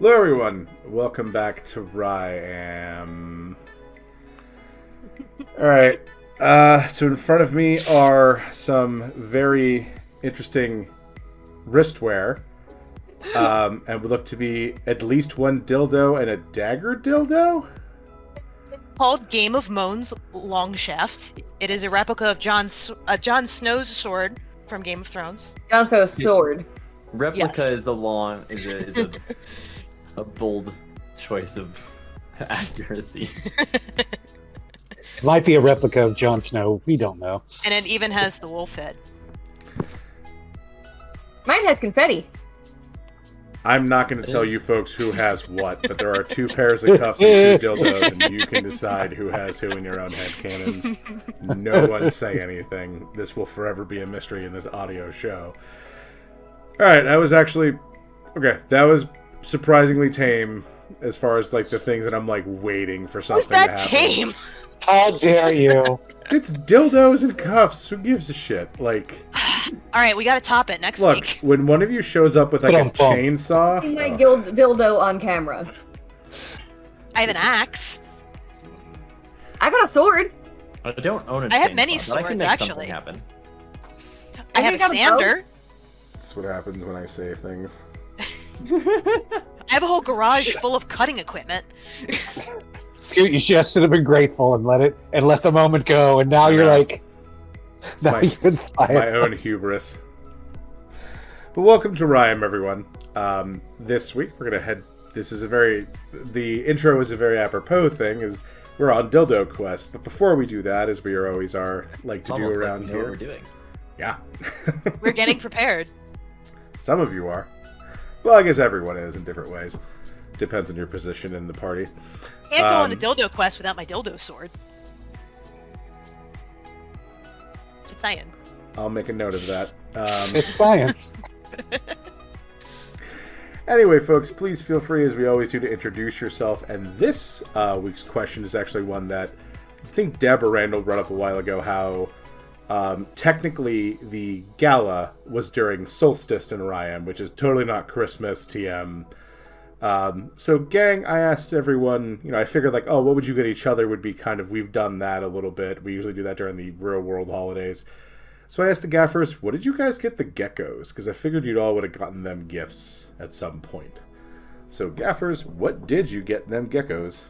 Hello everyone, welcome back to Ryam. Alright, so in front of me are some very interesting wristwear. And would look to be at least one dildo and a dagger dildo? Called Game of Moans Long Shaft. It is a replica of Jon Snow's sword from Game of Thrones. Jon Snow's sword. Replica Yes. is a bold choice of accuracy. Might be a replica of Jon Snow. We don't know. And it even has the wolf head. Mine has confetti. I'm not going to tell you folks who has what, but there are 2 pairs of cuffs and 2 dildos, and you can decide who has who in your own headcanons. No one say anything. This will forever be a mystery in this audio show. Alright, that was actually... Okay, that was surprisingly tame as far as, like, the things that I'm, like, waiting for something to happen. What's that tame? How dare you? It's dildos and cuffs. Who gives a shit? Like... Alright, we gotta top it next Look, week. when one of you shows up with, like, a Bum-bum. chainsaw... My dildo on camera. I have an axe. I got a sword. I don't own a I have chainsaw, many but I can swords, make actually. something happen. I have a got a bow. sander. That's what happens when I say things. I have a whole garage full of cutting equipment. Scoot, you just should have been grateful and let the moment go, and now you're like, now my- you inspire My own us. hubris. But welcome to Ryam, everyone. This week we're gonna head. The intro is a very apropos thing, is we're on Dildo Quest. But before we do that, as we always like It's to do almost like around we know what here, we're doing. yeah, We're getting prepared. some of you are. Well, I guess everyone is in different ways. Depends on your position in the party. Can't go on a dildo quest without my dildo sword. Just saying. I'll make a note of that. It's science. Anyway, folks, please feel free, as we always do, to introduce yourself. And this week's question is actually one that I think Deb or Randall brought up a while ago, how technically the gala was during solstice in Ryam, which is totally not Christmas TM. So, gang, I asked everyone, I figured, like, oh, what would you get each other would be kind of, we've done that a little bit. We usually do that during the real world holidays. So I asked the Gaffers, what did you guys get the geckos? Because I figured you'd all would have gotten them gifts at some point. So, Gaffers, what did you get them geckos?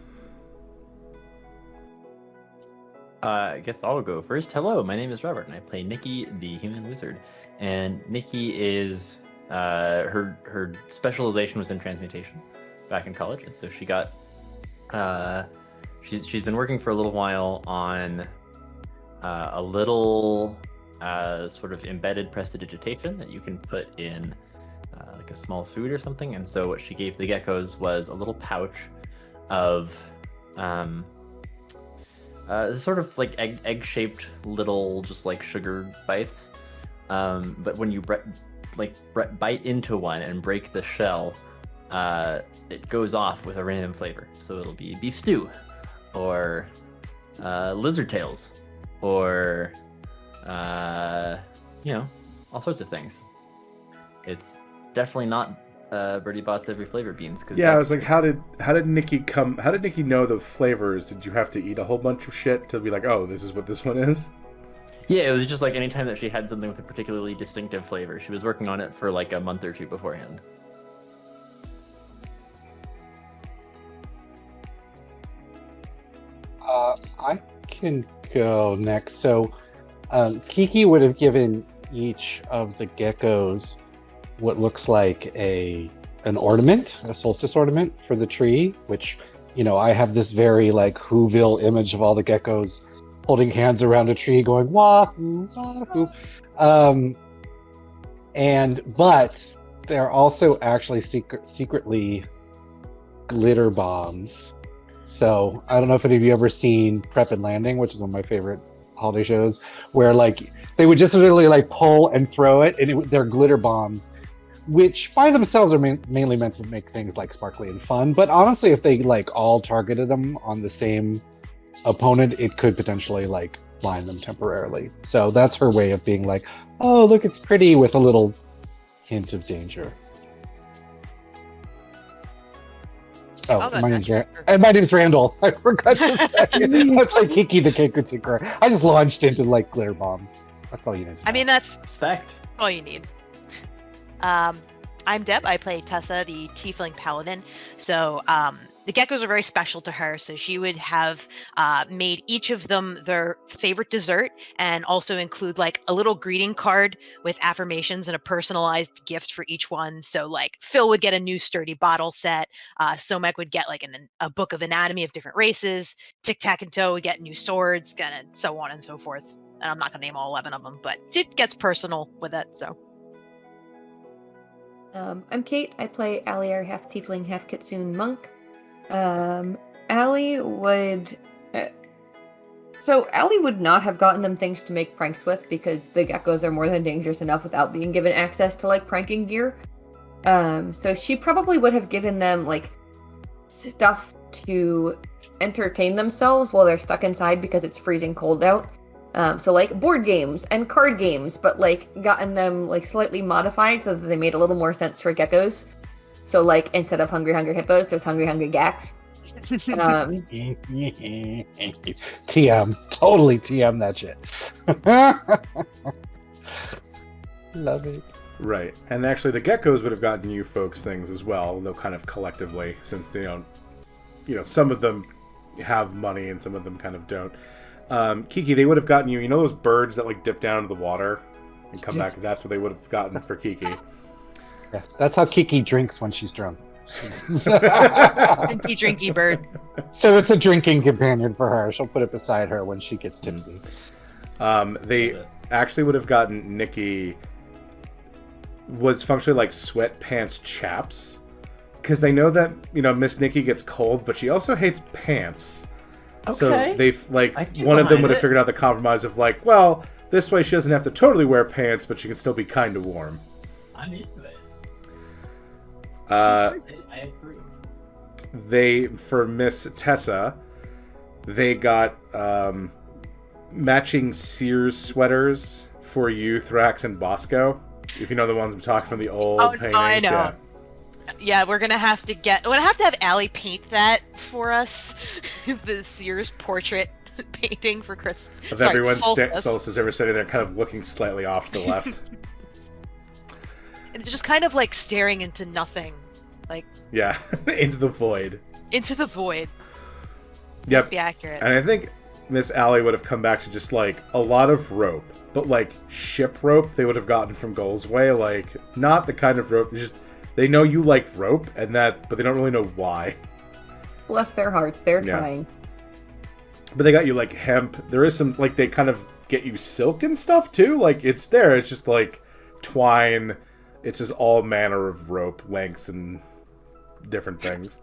I guess I'll go first. Hello, my name is Robert, and I play Nikki, the human wizard. And Nikki is her specialization was in transmutation back in college, and so she got she's been working for a little while on a little sort of embedded prestidigitation that you can put in like a small food or something. And so what she gave the geckos was a little pouch of sort of like egg-shaped little, just like sugar bites. But when you bite into one and break the shell, it goes off with a random flavor. So it'll be beef stew, or lizard tails, or all sorts of things. It's definitely not Birdie Bot's every flavor beans. Yeah, I was like, how did Nikki know the flavors? Did you have to eat a whole bunch of shit to be like, oh, this is what this one is? Yeah, it was just like anytime that she had something with a particularly distinctive flavor, she was working on it for like a month or two beforehand. I can go next. So, Kiki would have given each of the geckos what looks like an ornament, a solstice ornament for the tree, which, I have this very like Whoville image of all the geckos holding hands around a tree going wahoo, wahoo. But they're also actually secretly glitter bombs. So I don't know if any of you ever seen Prep and Landing, which is one of my favorite holiday shows, where like they would just literally like pull and throw it, and they're glitter bombs, which by themselves are mainly meant to make things like sparkly and fun. But honestly, if they like all targeted them on the same opponent, it could potentially like blind them temporarily. So that's her way of being like, oh, look, it's pretty, with a little hint of danger. I'll go my next. my name's Randall. I forgot to say. I play Kiki the Cake Tinkerer. I just launched into like glitter bombs. That's all you need to know. I mean, that's Respect. all you need. I'm Deb. I play Tessa, the Tiefling Paladin. So the geckos are very special to her. So she would have made each of them their favorite dessert, and also include like a little greeting card with affirmations and a personalized gift for each one. So like Phil would get a new sturdy bottle set. Somek would get like a book of anatomy of different races. Tic Tac and Toe would get new swords, and so on and so forth. And I'm not gonna name all 11 of them, but it gets personal with it. So. I'm Kate. I play Allie, our half tiefling, half kitsune monk. Allie would. So Allie would not have gotten them things to make pranks with, because the geckos are more than dangerous enough without being given access to like pranking gear. So she probably would have given them like stuff to entertain themselves while they're stuck inside because it's freezing cold out. So like board games and card games, but like gotten them like slightly modified so that they made a little more sense for geckos. So like instead of Hungry Hungry Hippos, there's Hungry Hungry Gacks. TM. Totally TM that shit. Love it. Right. And actually, the geckos would have gotten you folks things as well, though kind of collectively, since they don't, some of them have money and some of them kind of don't. Kiki, they would have gotten you, those birds that like dip down into the water and come back? That's what they would have gotten for Kiki. Yeah, that's how Kiki drinks when she's drunk. Drinky, drinky bird. So it's a drinking companion for her. She'll put it beside her when she gets tipsy. They actually would have gotten Nikki was functionally like sweatpants chaps, because they know that Miss Nikki gets cold, but she also hates pants. Okay. So they've one of them would have figured out the compromise of like, well, this way she doesn't have to totally wear pants, but she can still be kind of warm. I'm into it. I approve. For Miss Tessa, they got matching Sears sweaters for you, Thrax and Bosco. If you know the ones I'm talking from the old paintings. I know. Yeah, we're gonna have to have Allie paint that for us. The Sears portrait painting for Christmas. Of everyone Solstice ever sitting there kind of looking slightly off to the left. And just kind of like staring into nothing. Like yeah, into the void. Into the void. Yep. Must be accurate. And I think Miss Allie would have come back to just like a lot of rope, but like ship rope they would have gotten from Goalsway, like not the kind of rope they know you like rope but they don't really know why. Bless their hearts, they're trying. But they got you like hemp. There is some like they kind of get you silk and stuff too. Like it's there. It's just like twine. It's just all manner of rope lengths and different things.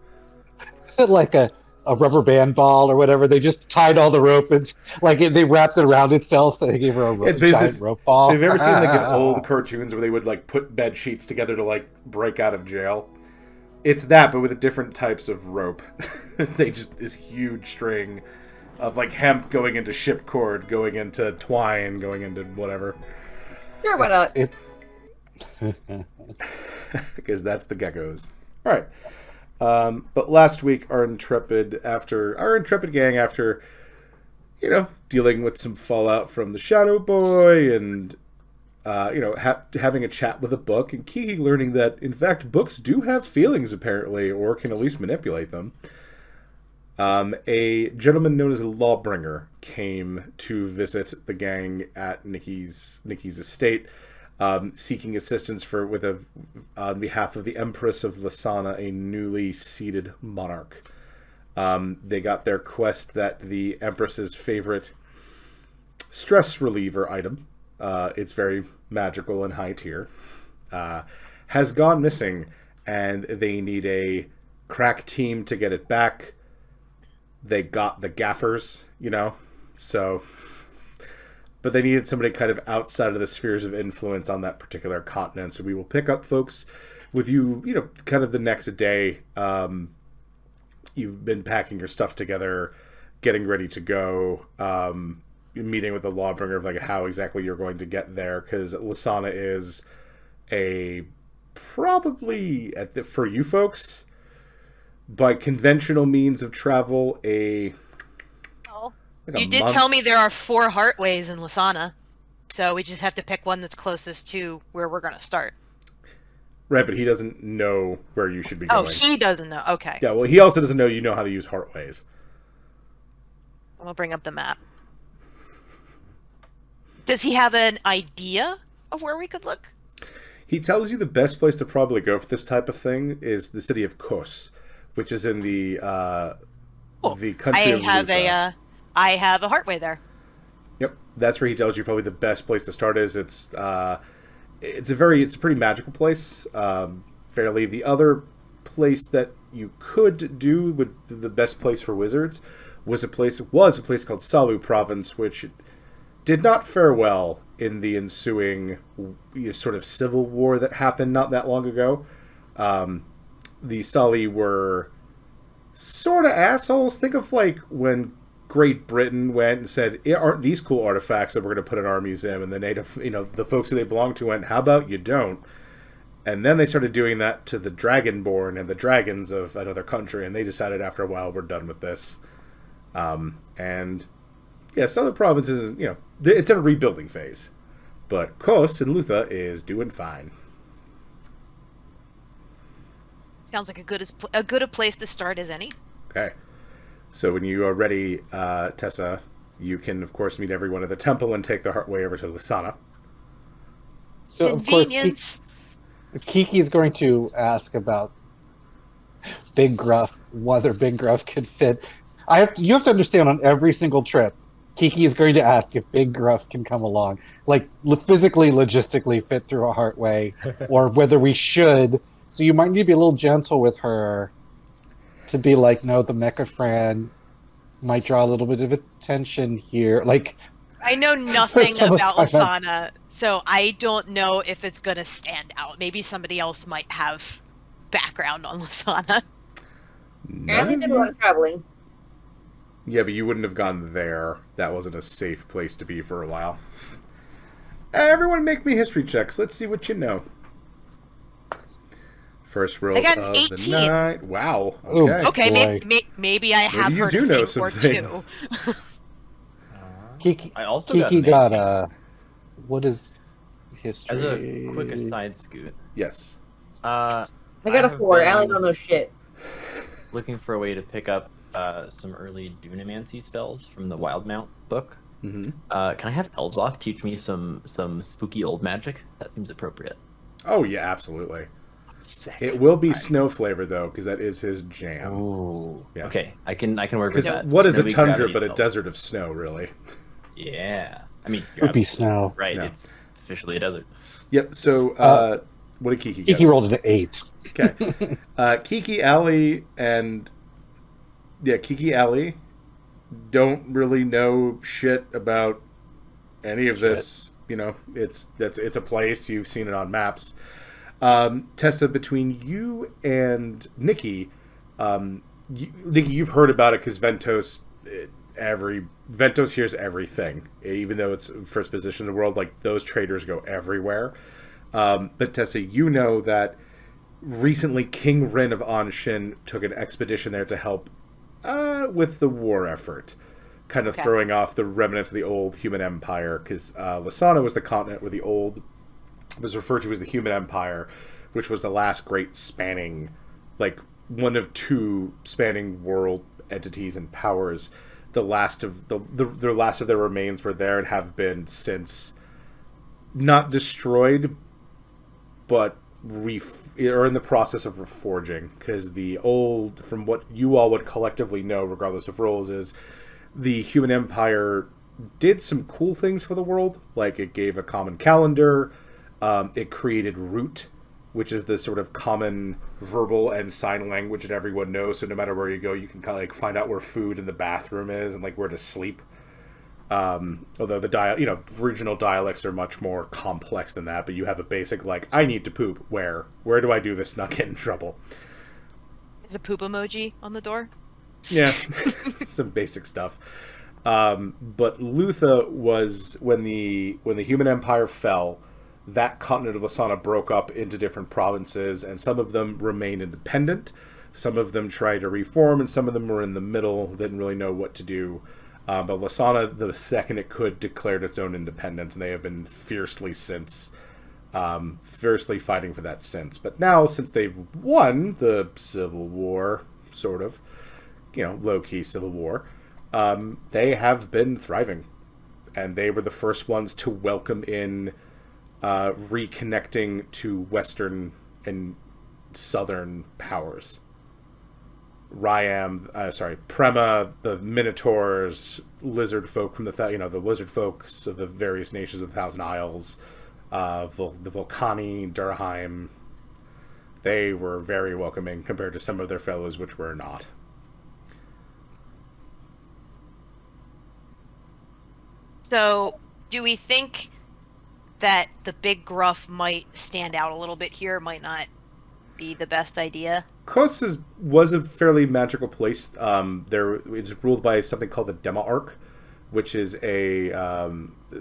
Is it like a rubber band ball or whatever? They just tied all the rope. It's like they wrapped it around itself, so they gave her a giant rope ball. So have you ever seen like in old cartoons where they would like put bed sheets together to like break out of jail? It's that, but with different types of rope. They just this huge string of like hemp going into shipcord, going into twine, going into whatever. Sure, why not? Because that's the geckos. All right. But last week, our intrepid gang, after dealing with some fallout from the Shadow Boy and having a chat with a book, and Kiki learning that in fact books do have feelings apparently, or can at least manipulate them. A gentleman known as a Lawbringer came to visit the gang at Nikki's estate. Seeking assistance on behalf of the Empress of Lysanna, a newly seated monarch. They got their quest that the Empress's favorite stress reliever item, it's very magical and high tier, has gone missing, and they need a crack team to get it back. They got the Gaffers, so... But they needed somebody kind of outside of the spheres of influence on that particular continent. So we will pick up folks with you, kind of the next day. You've been packing your stuff together, getting ready to go, meeting with the Lawbringer of like how exactly you're going to get there. Because Lysanna is probably, for you folks, by conventional means of travel, Oh. like a You did month. tell me there are 4 heartways in Lysanna, so we just have to pick one that's closest to where we're going to start. Right, but he doesn't know where you should be Oh, going. he doesn't know. Okay. Yeah, well, he also doesn't know you know how to use heartways. We'll bring up the map. Does he have an idea of where we could look? He tells you the best place to probably go for this type of thing is the city of Koss, which is in the country of Lutha. I have a heartway there. Yep, that's where he tells you probably the best place to start is. It's a pretty magical place. Fairly, the other place that you could do would the best place for wizards was a place called Salu Province, which did not fare well in the ensuing sort of civil war that happened not that long ago. The Sali were sort of assholes. Think of like when Great Britain went and said, aren't these cool artifacts that we're going to put in our museum? And the native, the folks who they belonged to went, how about you don't? And then they started doing that to the Dragonborn and the dragons of another country, and they decided after a while, we're done with this. And yeah, Southern Province is, it's in a rebuilding phase. But Koss in Lutha is doing fine. Sounds like a good a place to start as any. Okay. So when you are ready, Tessa, you can, of course, meet everyone at the temple and take the Heartway over to Lysanna. So, of course, Convenience. Kiki's going to ask about Big Gruff, whether Big Gruff could fit. You have to understand, on every single trip, Kiki is going to ask if Big Gruff can come along, like physically, logistically fit through a Heartway, or whether we should. So you might need to be a little gentle with her to be like, no, the Mecha Fran might draw a little bit of attention here. Like, I know nothing some about assignments. Lysanna, so I don't know if it's gonna stand out. Maybe somebody else might have background on Lysanna. Apparently did a lot of traveling. Yeah, but you wouldn't have gone there. That wasn't a safe place to be for a while. Everyone make me history checks. Let's see what you know. First rolls got an of the 18. night. Wow. Oh, Okay. Okay, boy. maybe I have you heard do a know thing some or things. two. Kiki, I also Kiki got, got an 18. what is history? As a quick aside, Scoot. Yes. I got a have 4. been Allie don't know shit. looking for a way to pick up some early Dunamancy spells from the Wildmount book. Mm-hmm. Can I have Elzoth teach me some spooky old magic? That seems appropriate. Oh, yeah, absolutely. Sick. It will be snow flavor, though, because that is his jam. Ooh. Yeah. Okay, I can work with Because that. what is a Snowy tundra gravity but a spells. desert of snow, really? Yeah. I mean, you're Would be absolutely snow. right. Yeah. It's officially a desert. Yep, so what did Kiki get? Kiki rolled an 8. Okay. Kiki, Allie, Kiki, Allie don't really know shit about any of this. It's a place. You've seen it on maps. Tessa, between you and Nikki, Nikki, you've heard about it because Ventos hears everything, even though it's first position in the world. Like, those traders go everywhere. But Tessa, you know that recently King Rin of Anshin took an expedition there to help with the war effort, kind of throwing off the remnants of the old human empire, because Lysanna was the continent where the old was referred to as the human empire, which was the last great spanning, like, one of 2 spanning world entities and powers. The last of the last of their remains were there and have been since not destroyed, but are in the process of reforging, because the old, from what you all would collectively know, regardless of roles, is the human empire did some cool things for the world. Like, it gave a common calendar, it created root, which is the sort of common verbal and sign language that everyone knows, so no matter where you go, you can kind of like find out where food in the bathroom is and like where to sleep. Although the regional dialects are much more complex than that, but you have a basic, like, I need to poop. Where do I do this? Not get in trouble. Is a poop emoji on the door? Yeah, some basic stuff. But Lutha was, when the human empire fell, that continent of Lysanna broke up into different provinces, and some of them remain independent. Some of them tried to reform, and some of them were in the middle, didn't really know what to do. But Lysanna, the second it could, declared its own independence, and they have been fiercely fighting for that since. But now, since they've won the Civil War, sort of, low-key Civil War, they have been thriving. And they were the first ones to welcome in reconnecting to Western and Southern powers. Prema, the Minotaurs, lizard folk from the lizard folks of the various nations of the Thousand Isles, the Volcani, Durheim. They were very welcoming compared to some of their fellows, which were not. So, do we think that the big gruff might stand out a little bit here, might not be the best idea? Koss was a fairly magical place. It's ruled by something called the Dema-Arch, which is a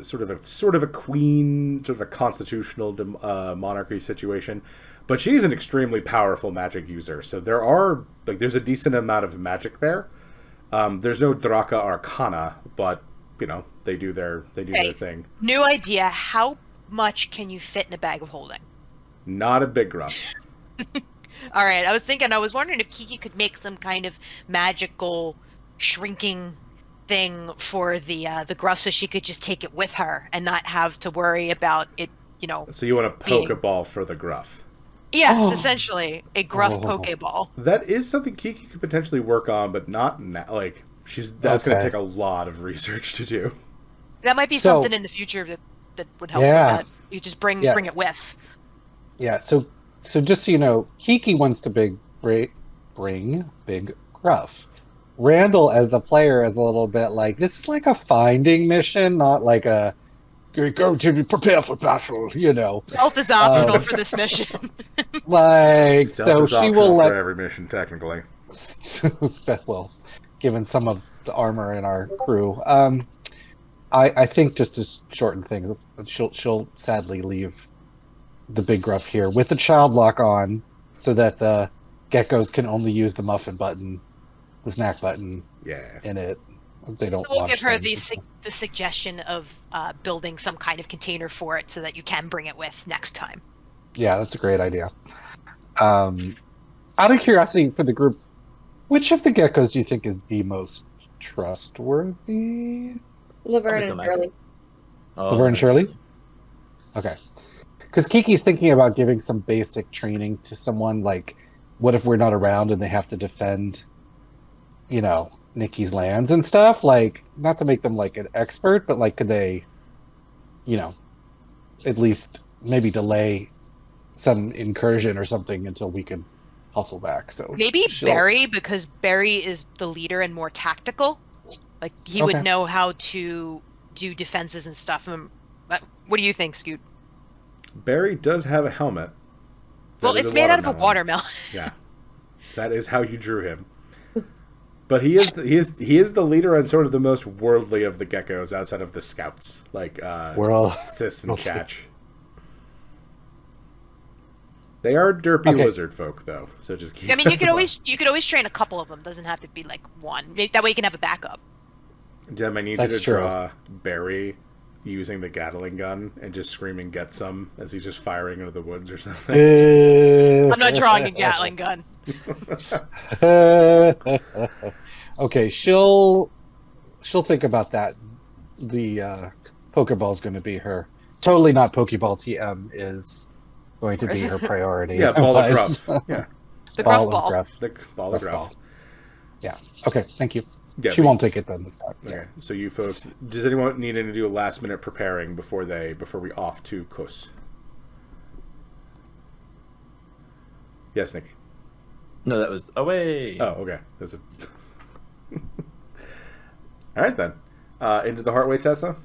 sort of a queen, sort of a constitutional monarchy situation. But she's an extremely powerful magic user. So there's a decent amount of magic there. There's no Draka Arcana, but they do their thing. New idea. How much can you fit in a bag of holding? Not a big gruff. All right. I was wondering if Kiki could make some kind of magical shrinking thing for the gruff, so she could just take it with her and not have to worry about it. So you want a Pokeball for the gruff? Yes, essentially a gruff Pokeball. That is something Kiki could potentially work on, but not now. That's going to take a lot of research to do. That might be something in the future that would help with that. You just bring it with. Yeah, so just so you know, Kiki wants to bring Big Gruff. Randall, as the player, is a little bit like, this is like a finding mission, not like a go to prepare for battle, Stealth is optional for this mission. So she will let for every mission, technically. Well, given some of the armor in our crew, I think just to shorten things, she'll sadly leave the Big Gruff here with the child lock on, so that the geckos can only use the muffin button, the snack button, in it. They don't. We'll give her the suggestion of building some kind of container for it, so that you can bring it with next time. Yeah, that's a great idea. Out of curiosity for the group, which of the geckos do you think is the most trustworthy? Laverne and Shirley. Laverne and Shirley? Okay. Because Kiki's thinking about giving some basic training to someone, like, what if we're not around and they have to defend, Nikki's lands and stuff? Like, not to make them, like, an expert, but, like, could they, at least maybe delay some incursion or something until we can hustle back? So maybe Barry, because Barry is the leader and more tactical. Like, he would know how to do defenses and stuff. What do you think, Scoot? Barry does have a helmet. Well, it's made out of a watermelon. Yeah, that is how you drew him. But he is the leader and sort of the most worldly of the geckos outside of the scouts, like Sis and Chach. They are derpy lizard folk, though. So just keep. I mean, you could always train a couple of them. Doesn't have to be like one. That way you can have a backup. Dem, I need you to draw Barry using the Gatling gun and just screaming "Get some" as he's just firing into the woods or something. I'm not drawing a Gatling gun. Okay, she'll think about that. The Pokeball's going to be her. Totally not Pokeball TM is going to be her priority. Yeah, Ball of Gruff. Yeah. The Gruff Ball. The Ball of Gruff. Yeah. Okay, thank you. Yeah, she won't take it then this time. Okay, yeah. So you folks, does anyone need to do a last minute preparing before we off to Koss? Yes, Nick. No, that was away. Oh, okay. There's a. All right then. Into the Heartway, Tessa.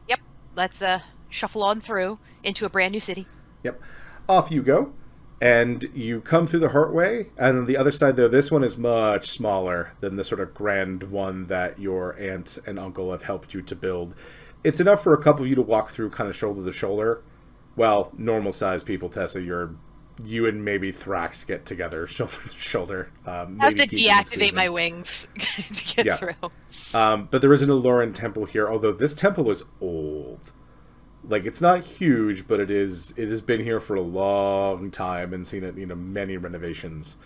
Yep. Let's shuffle on through into a brand new city. Yep. Off you go. And you come through the Heartway, and on the other side, though, this one is much smaller than the sort of grand one that your aunt and uncle have helped you to build. It's enough for a couple of you to walk through kind of shoulder to shoulder, well, normal-sized people, Tessa, you and maybe Thrax get together shoulder to shoulder. I have to deactivate my wings to get through. But there is an Aloran temple here, although this temple is old. Like, it's not huge, but it has been here for a long time and seen it, many renovations.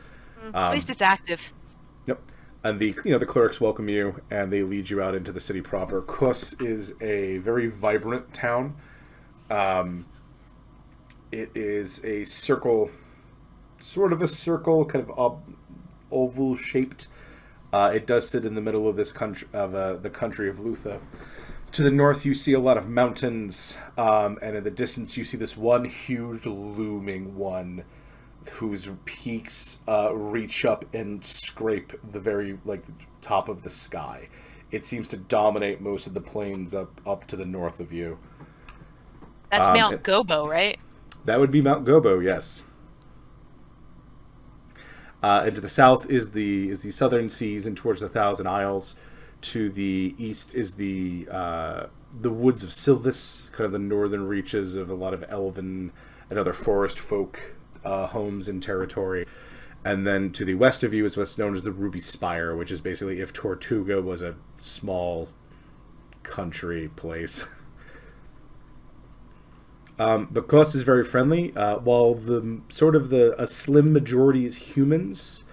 At least it's active. Yep. And the clerics welcome you, and they lead you out into the city proper. Koss is a very vibrant town. It is a circle, sort of a circle, kind of oval-shaped. It does sit in the middle of this country, of the country of Lutha. To the north, you see a lot of mountains, and in the distance, you see this one huge looming one, whose peaks reach up and scrape the very top of the sky. It seems to dominate most of the plains up to the north of you. That's Mount Gobo, right? That would be Mount Gobo, yes. And to the south is the southern seas and towards the Thousand Isles. To the east is the woods of Silvis, kind of the northern reaches of a lot of elven and other forest folk homes and territory. And then to the west of you is what's known as the Ruby Spire, which is basically if Tortuga was a small country place. But Koss is very friendly. While a slim majority is humans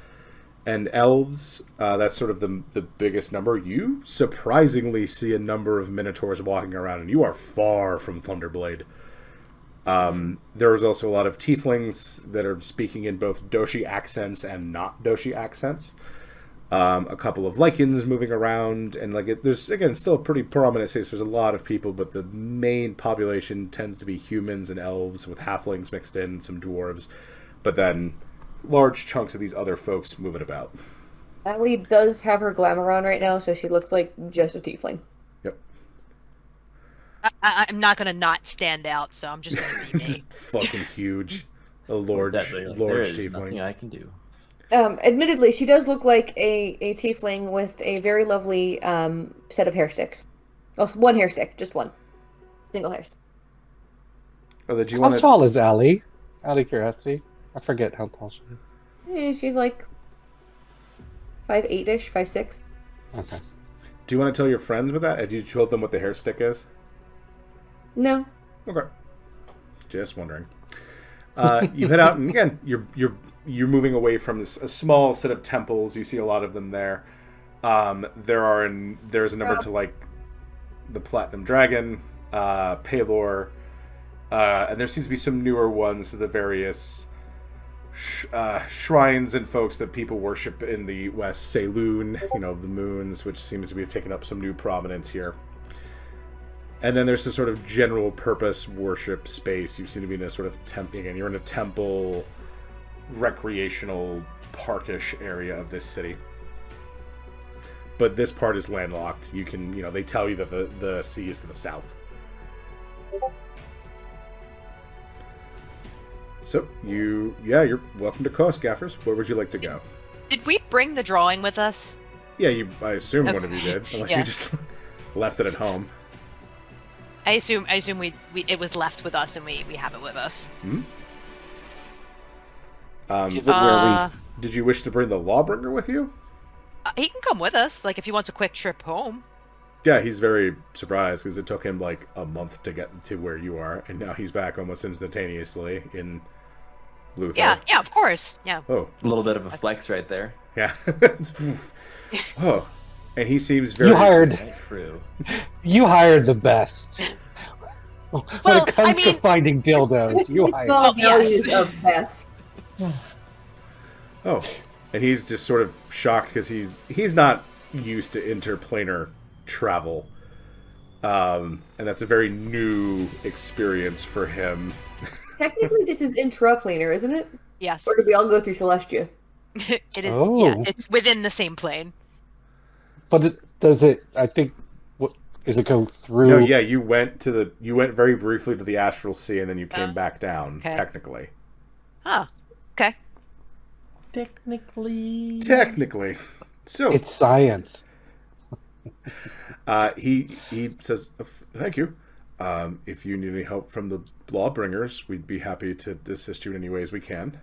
and elves, that's sort of the biggest number. You surprisingly see a number of minotaurs walking around, and you are far from Thunderblade. There is also a lot of tieflings that are speaking in both Doshi accents and not Doshi accents. A couple of Lycans moving around, and there's again still a pretty prominent space. There's a lot of people, but the main population tends to be humans and elves with halflings mixed in, some dwarves, but then large chunks of these other folks moving about. Allie does have her glamour on right now, so she looks like just a tiefling. Yep. I'm not gonna not stand out, so I'm just gonna be me. Just fucking huge. A large tiefling. Nothing I can do. Admittedly, she does look like a tiefling with a very lovely set of hair sticks. Well, one hair stick, just one. Single hair stick. Oh, did you How tall is Allie? Out of curiosity. I forget how tall she is. She's like 5'8"-ish, 5'6". Okay. Do you want to tell your friends with that? Have you told them what the hair stick is? No. Okay. Just wondering. You head out, and again, you're moving away from a small set of temples. You see a lot of them there. There's a number to the Platinum Dragon, Palor, and there seems to be some newer ones to the various shrines and folks that people worship in the West. Saloon, the moons, which seems to have taken up some new prominence here. And then there's a sort of general purpose worship space. You seem to be in a sort of temple. Again, you're in a temple, recreational, parkish area of this city. But this part is landlocked. You can, they tell you that the sea is to the south. So you're welcome to Koss, Gaffers. Where would you like to go? Did we bring the drawing with us? Yeah, I assume one of you did, unless you Yeah. just left it at home. I assume it was left with us and we have it with us. Hmm? Give it where Did you wish to bring the Lawbringer with you? He can come with us, if he wants a quick trip home. Yeah, he's very surprised because it took him a month to get to where you are, and now he's back almost instantaneously in Luther. Yeah, of course. Yeah. Oh, A little bit of a flex right there. yeah. Oh, and he seems very. True. You hired the best. When Well, it comes to finding dildos, you hired. Oh, yes. Of Beth. Oh, and he's just sort of shocked because he's not used to interplanar travel, and that's a very new experience for him. Technically, this is intraplanar, isn't it? Yes. Or did we all go through Celestia? It is. Oh. Yeah, it's within the same plane. But does it? I think. What does it go through? No, yeah, you went very briefly to the astral sea, and then you came back down. Okay. Technically. Huh. Okay. Technically. So It's science. he says, "Thank you. If you need any help from the Lawbringers, we'd be happy to assist you in any ways we can.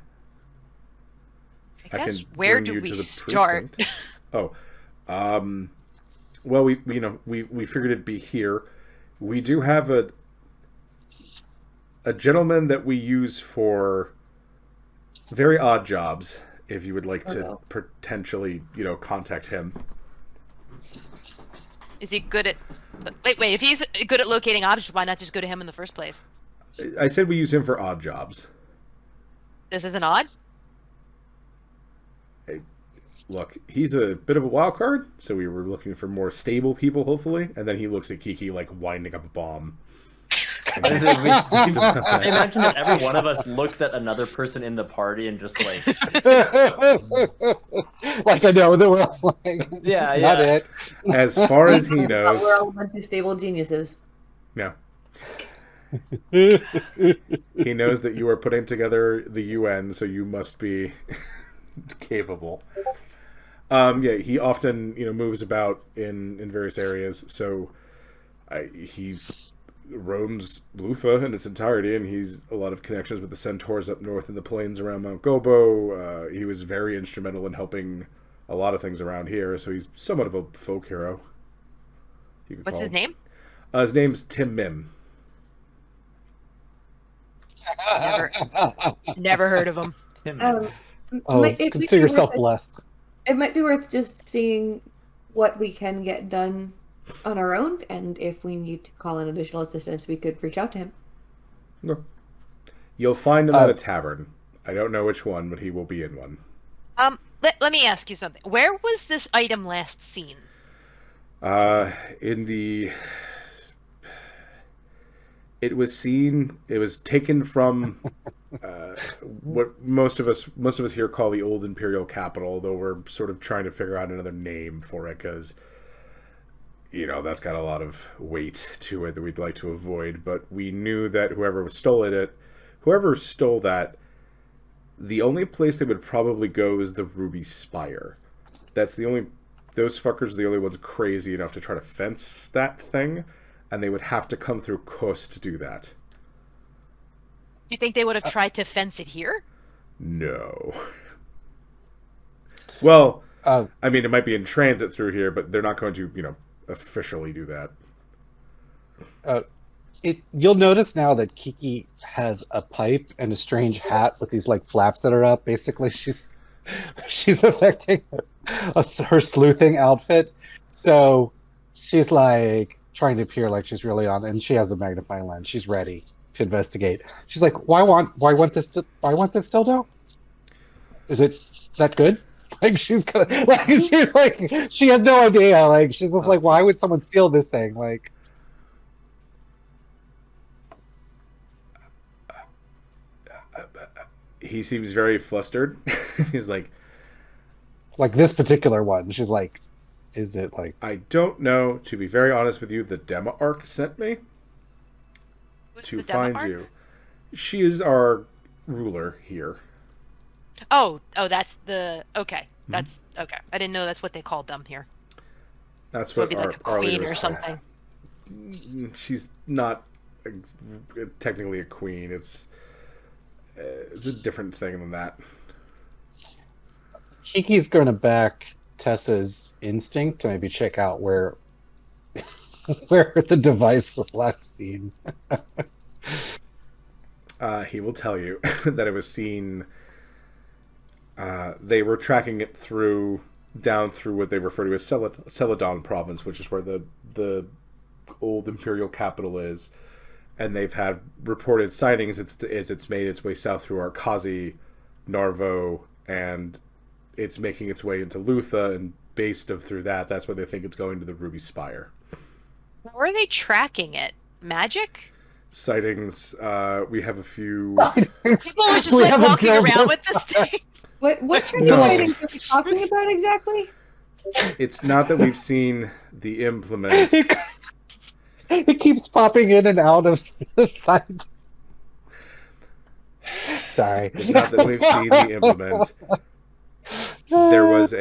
I guess can where bring do you we to the start? precinct. Oh, well, we figured it'd be here. We do have a gentleman that we use for very odd jobs. If you would like to potentially, contact him. Is he good at... Wait, if he's good at locating objects, why not just go to him in the first place? I said we use him for odd jobs. This isn't odd? Look, he's a bit of a wild card, so we were looking for more stable people, hopefully. And then he looks at Kiki like winding up a bomb. I imagine that every one of us looks at another person in the party and just like... like I know that we're all like, yeah. Not it. As far as he knows. We're all a bunch of stable geniuses. No. He knows that you are putting together the UN, so you must be capable. He often, moves about in various areas, so he roams Lutha in its entirety, and he's a lot of connections with the centaurs up north in the plains around Mount Gobo. He was very instrumental in helping a lot of things around here, so he's somewhat of a folk hero. What's his name? His name's Tim Mim. Never heard of him. Consider yourself blessed. It might be worth just seeing what we can get done on our own, and if we need to call in additional assistance, we could reach out to him. No. You'll find him at a tavern. I don't know which one, but he will be in one. Let me ask you something. Where was this item last seen? It was taken from what most of us here call the old Imperial capital, though we're sort of trying to figure out another name for it, because that's got a lot of weight to it that we'd like to avoid. But we knew that whoever stole that, the only place they would probably go is the Ruby Spire. Those fuckers are the only ones crazy enough to try to fence that thing, and they would have to come through Koss to do that. Do you think they would have tried to fence it here? No. Well, it might be in transit through here, but they're not going to, officially do that. You'll notice now that Kiki has a pipe and a strange hat with these like flaps that are up. Basically, she's affecting her sleuthing outfit. So she's like trying to appear like she's really on, and she has a magnifying lens. She's ready to investigate. She's like, why want this dildo? Is it that good? Like she's like she has no idea. Like she's just like, why would someone steal this thing? Like he seems very flustered. He's like this particular one. She's like, is it like? I don't know. To be very honest with you, the Dema-Arch sent me to find you. She is our ruler here. Oh, that's the... Okay. That's... Okay. I didn't know that's what they called them here. That's what maybe like a queen or something. She's not technically a queen. It's a different thing than that. Kiki's going to back Tessa's instinct to maybe check out where the device was last seen. He will tell you that it was seen. They were tracking it down through what they refer to as Celadon province, which is where the old imperial capital is, and they've had reported sightings as it's made its way south through Arkazi, Narvo, and it's making its way into Lutha, and based through that's where they think it's going to the Ruby Spire. Where are they tracking it? Magic? Sightings. We have a few. People are just like walking around with this thing. What kind of sightings are we talking about exactly? It's not that we've seen the implement. It keeps popping in and out of the sight. Sorry. It's not that we've seen the implement. There was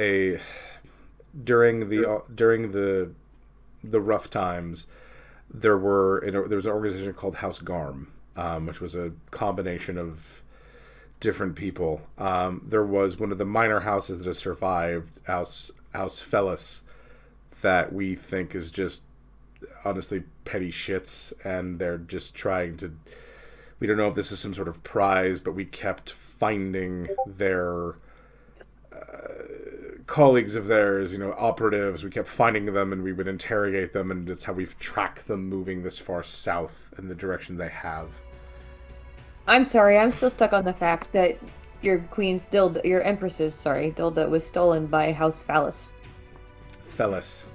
during the rough times, there was an organization called House Garm, which was a combination of different people. There was one of the minor houses that has survived, House Fellis, that we think is just honestly petty shits, and they're just trying to. We don't know if this is some sort of prize, but we kept finding their colleagues of theirs, operatives. We kept finding them, and we would interrogate them, and it's how we've tracked them moving this far south in the direction they have. I'm sorry, I'm still stuck on the fact that your Empress's dildo was stolen by House Phallus. Fellas.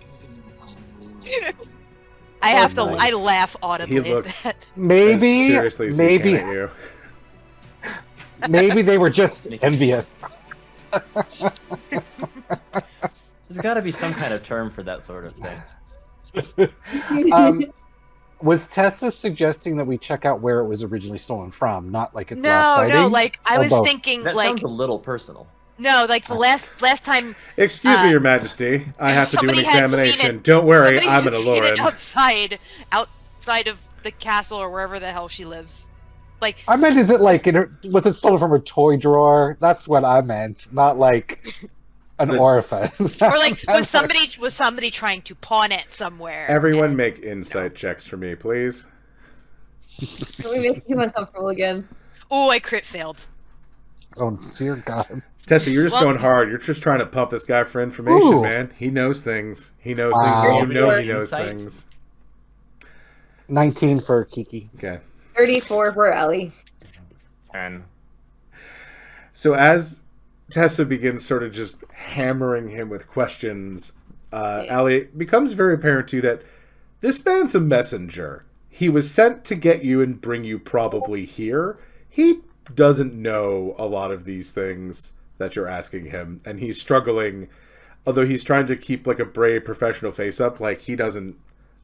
I laugh audibly. He looks at that. Maybe, seriously maybe, at you. maybe they were just envious. There's got to be some kind of term for that sort of thing. Was Tessa suggesting that we check out where it was originally stolen from, not like its last sighting? No, like I Or was both? thinking, That like sounds a little personal. no, like the last time. Excuse me, Your Majesty. I have to do an somebody had seen examination. it- Don't worry, somebody I'm had an seen it Aloran. outside of the castle or wherever the hell she lives. Like I meant, is it like, was it stolen from her toy drawer? That's what I meant, not like an orifice. or like was somebody trying to pawn it somewhere? Everyone make insight checks for me, please. Can we make him uncomfortable again? Oh, I crit failed. Oh, dear God. Tessa, you're just Well- going hard. You're just trying to pump this guy for information, Ooh. man. He knows things. He knows Wow. things. And you know he Insight. knows things. 19 for Kiki. Okay. 34 for Ellie. 10. So as Tessa begins sort of just hammering him with questions, Allie, it becomes very apparent to you that this man's a messenger. He was sent to get you and bring you probably here. He doesn't know a lot of these things that you're asking him, and he's struggling, although he's trying to keep like a brave professional face up, like he doesn't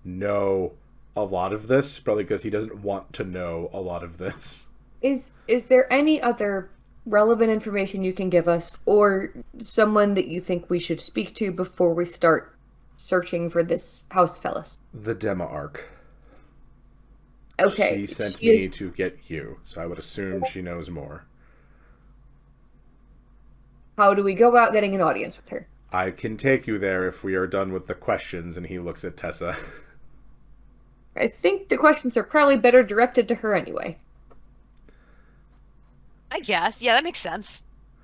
know a lot of this, probably because he doesn't want to know a lot of this. Is there any other relevant information you can give us, or someone that you think we should speak to before we start searching for this House Phallus? The Demaarch. Okay. She sent she me is- to get you, so I would assume she knows more. How do we go about getting an audience with her? I can take you there if we are done with the questions, and he looks at Tessa. I think the questions are probably better directed to her anyway. I guess. Yeah, that makes sense.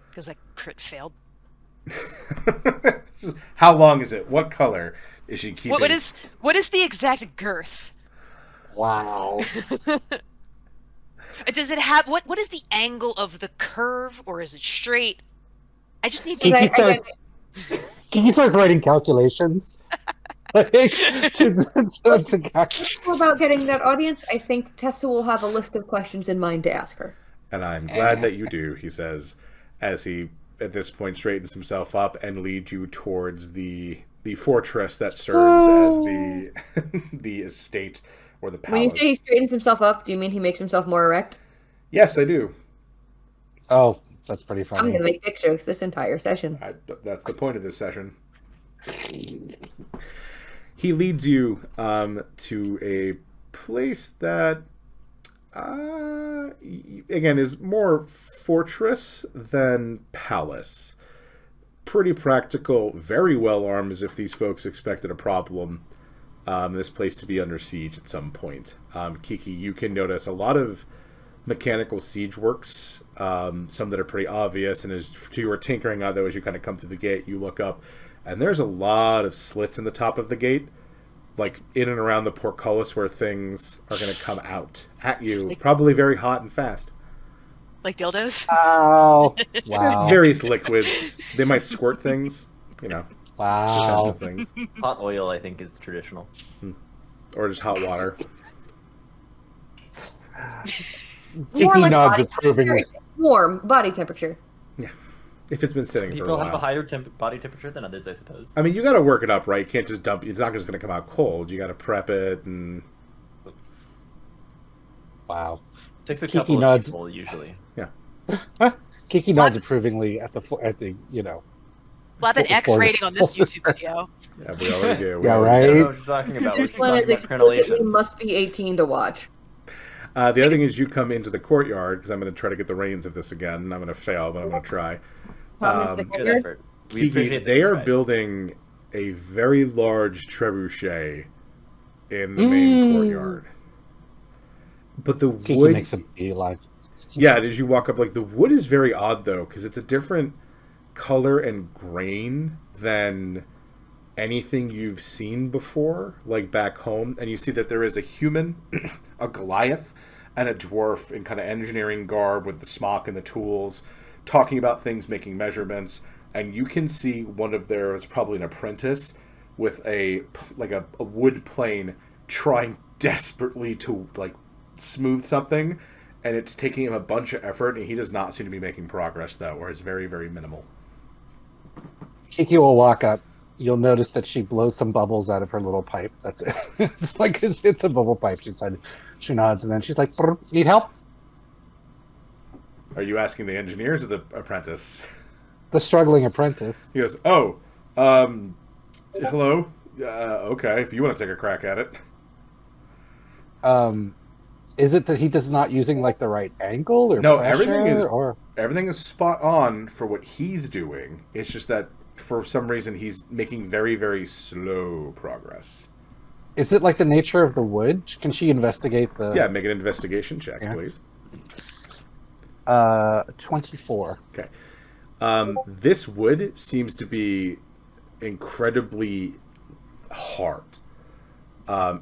Because I crit failed. How long is it? What color is she keeping? What is the exact girth? Wow. Does it have what is the angle of the curve, or is it straight? I just need to. Kiki I- Kiki starts writing calculations. to How about getting that audience? I think Tessa will have a list of questions in mind to ask her. And I'm glad that you do, he says, as he, at this point, straightens himself up and leads you towards the fortress that serves as the the estate or the palace. When you say he straightens himself up, do you mean he makes himself more erect? Yes, I do. Oh, that's pretty I'm funny. gonna make dick jokes this entire session. That's the point of this session. He leads you to a place that, again, is more fortress than palace. Pretty practical, very well armed, as if these folks expected a problem. This place to be under siege at some point. Kiki, you can notice a lot of mechanical siege works, some that are pretty obvious, and as you are tinkering on those, you kind of come through the gate, you look up, and there's a lot of slits in the top of the gate, like in and around the portcullis where things are going to come out at you, probably very hot and fast. Like dildos? Wow. Wow. Various liquids. They might squirt things, Wow. defensive things. Hot oil, I think, is traditional. Or just hot water. Kiki nods body approvingly. temperature. Warm body temperature. If it's been sitting for a People have a while. higher body temperature than others, I suppose. I mean, you got to work it up, right? You can't just dump it. It's not just going to come out cold. You got to prep it and... Wow. Takes a Kiki couple nods. of people, usually. Kiki nods approvingly at the Slap an X for- rating on this YouTube video. Yeah, we already do. We Yeah, already I don't know right? what you're talking about. We're This just one talking is about explicitly crenellations. must be 18 to watch. The other thing is you come into the courtyard, because I'm going to try to get the reins of this again, and I'm going to fail, but I'm going to try. Come into the Good courtyard. effort. We Kiki, appreciate they are tries. building a very large trebuchet in the main courtyard. But the Kiki wood... makes a beeline. Yeah, as you walk up, like, the wood is very odd, though, because it's a different color and grain than anything you've seen before, like back home. And you see that there is a human, a Goliath, and a dwarf in kind of engineering garb with the smock and the tools, talking about things, making measurements. And you can see one of their, it's probably an apprentice, with a wood plane trying desperately to, like, smooth something. And it's taking him a bunch of effort, and he does not seem to be making progress, though, or it's very, very minimal. Kiki will walk up. You'll notice that she blows some bubbles out of her little pipe. That's it. It's like it's a bubble pipe. She said, she nods, and then she's like, "Brr, "Need help?" Are you asking the engineers or the apprentice? The struggling apprentice. He goes, "Oh, hello. Okay, if you want to take a crack at it." Is it that he does not using like the right angle or No, pressure, everything is spot on for what he's doing. It's just that for some reason he's making very, very slow progress. is it like the nature of the wood? Can she investigate the? Yeah, make an investigation check, Yeah. please. 24. Okay. This wood seems to be incredibly hard.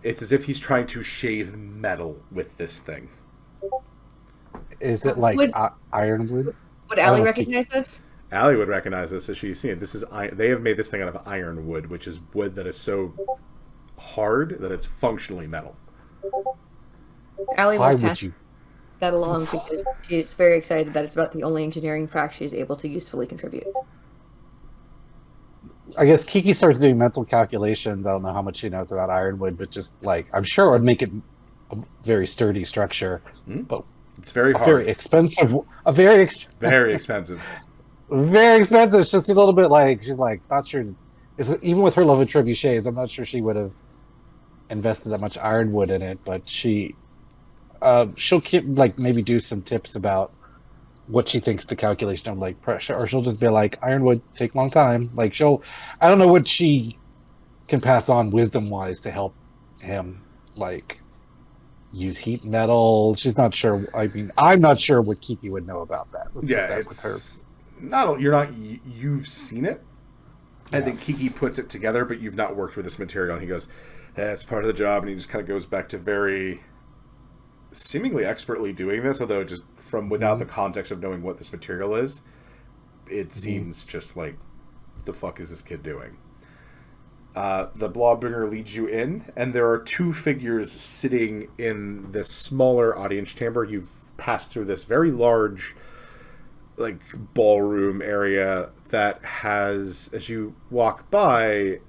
It's as if he's trying to shave metal with this thing. Is it like Would- ironwood? Would I Allie don't know if recognize this? Allie would recognize this as she's seen it. This is they have made this thing out of ironwood, which is wood that is so hard that it's functionally metal. Allie Why will would pass you? that along because she's very excited that it's about the only engineering fact she's able to usefully contribute. I guess Kiki starts doing mental calculations. I don't know how much she knows about ironwood, but just like I'm sure it would make it a very sturdy structure. But It's very a hard, very expensive. very expensive. Very expensive. It's just a little bit like she's like not sure. Even with her love of trebuchets, I'm not sure she would have invested that much ironwood in it. But she'll keep like maybe do some tips about what she thinks the calculation of like pressure, or she'll just be like ironwood take a long time. Like I don't know what she can pass on wisdom wise to help him like use heat metal. She's not sure. I mean, I'm not sure what Kiki would know about that. Let's Yeah, put that with her. it's not. You're not. You've seen it. I think Kiki puts it together, but you've not worked with this material. And he goes, "That's part of the job," and he just kind of goes back to very seemingly expertly doing this, although just from without the context of knowing what this material is, it seems just like, the fuck is this kid doing? The Blawbringer leads you in, and there are two figures sitting in this smaller audience chamber. You've passed through this very large, like, ballroom area that has, as you walk by,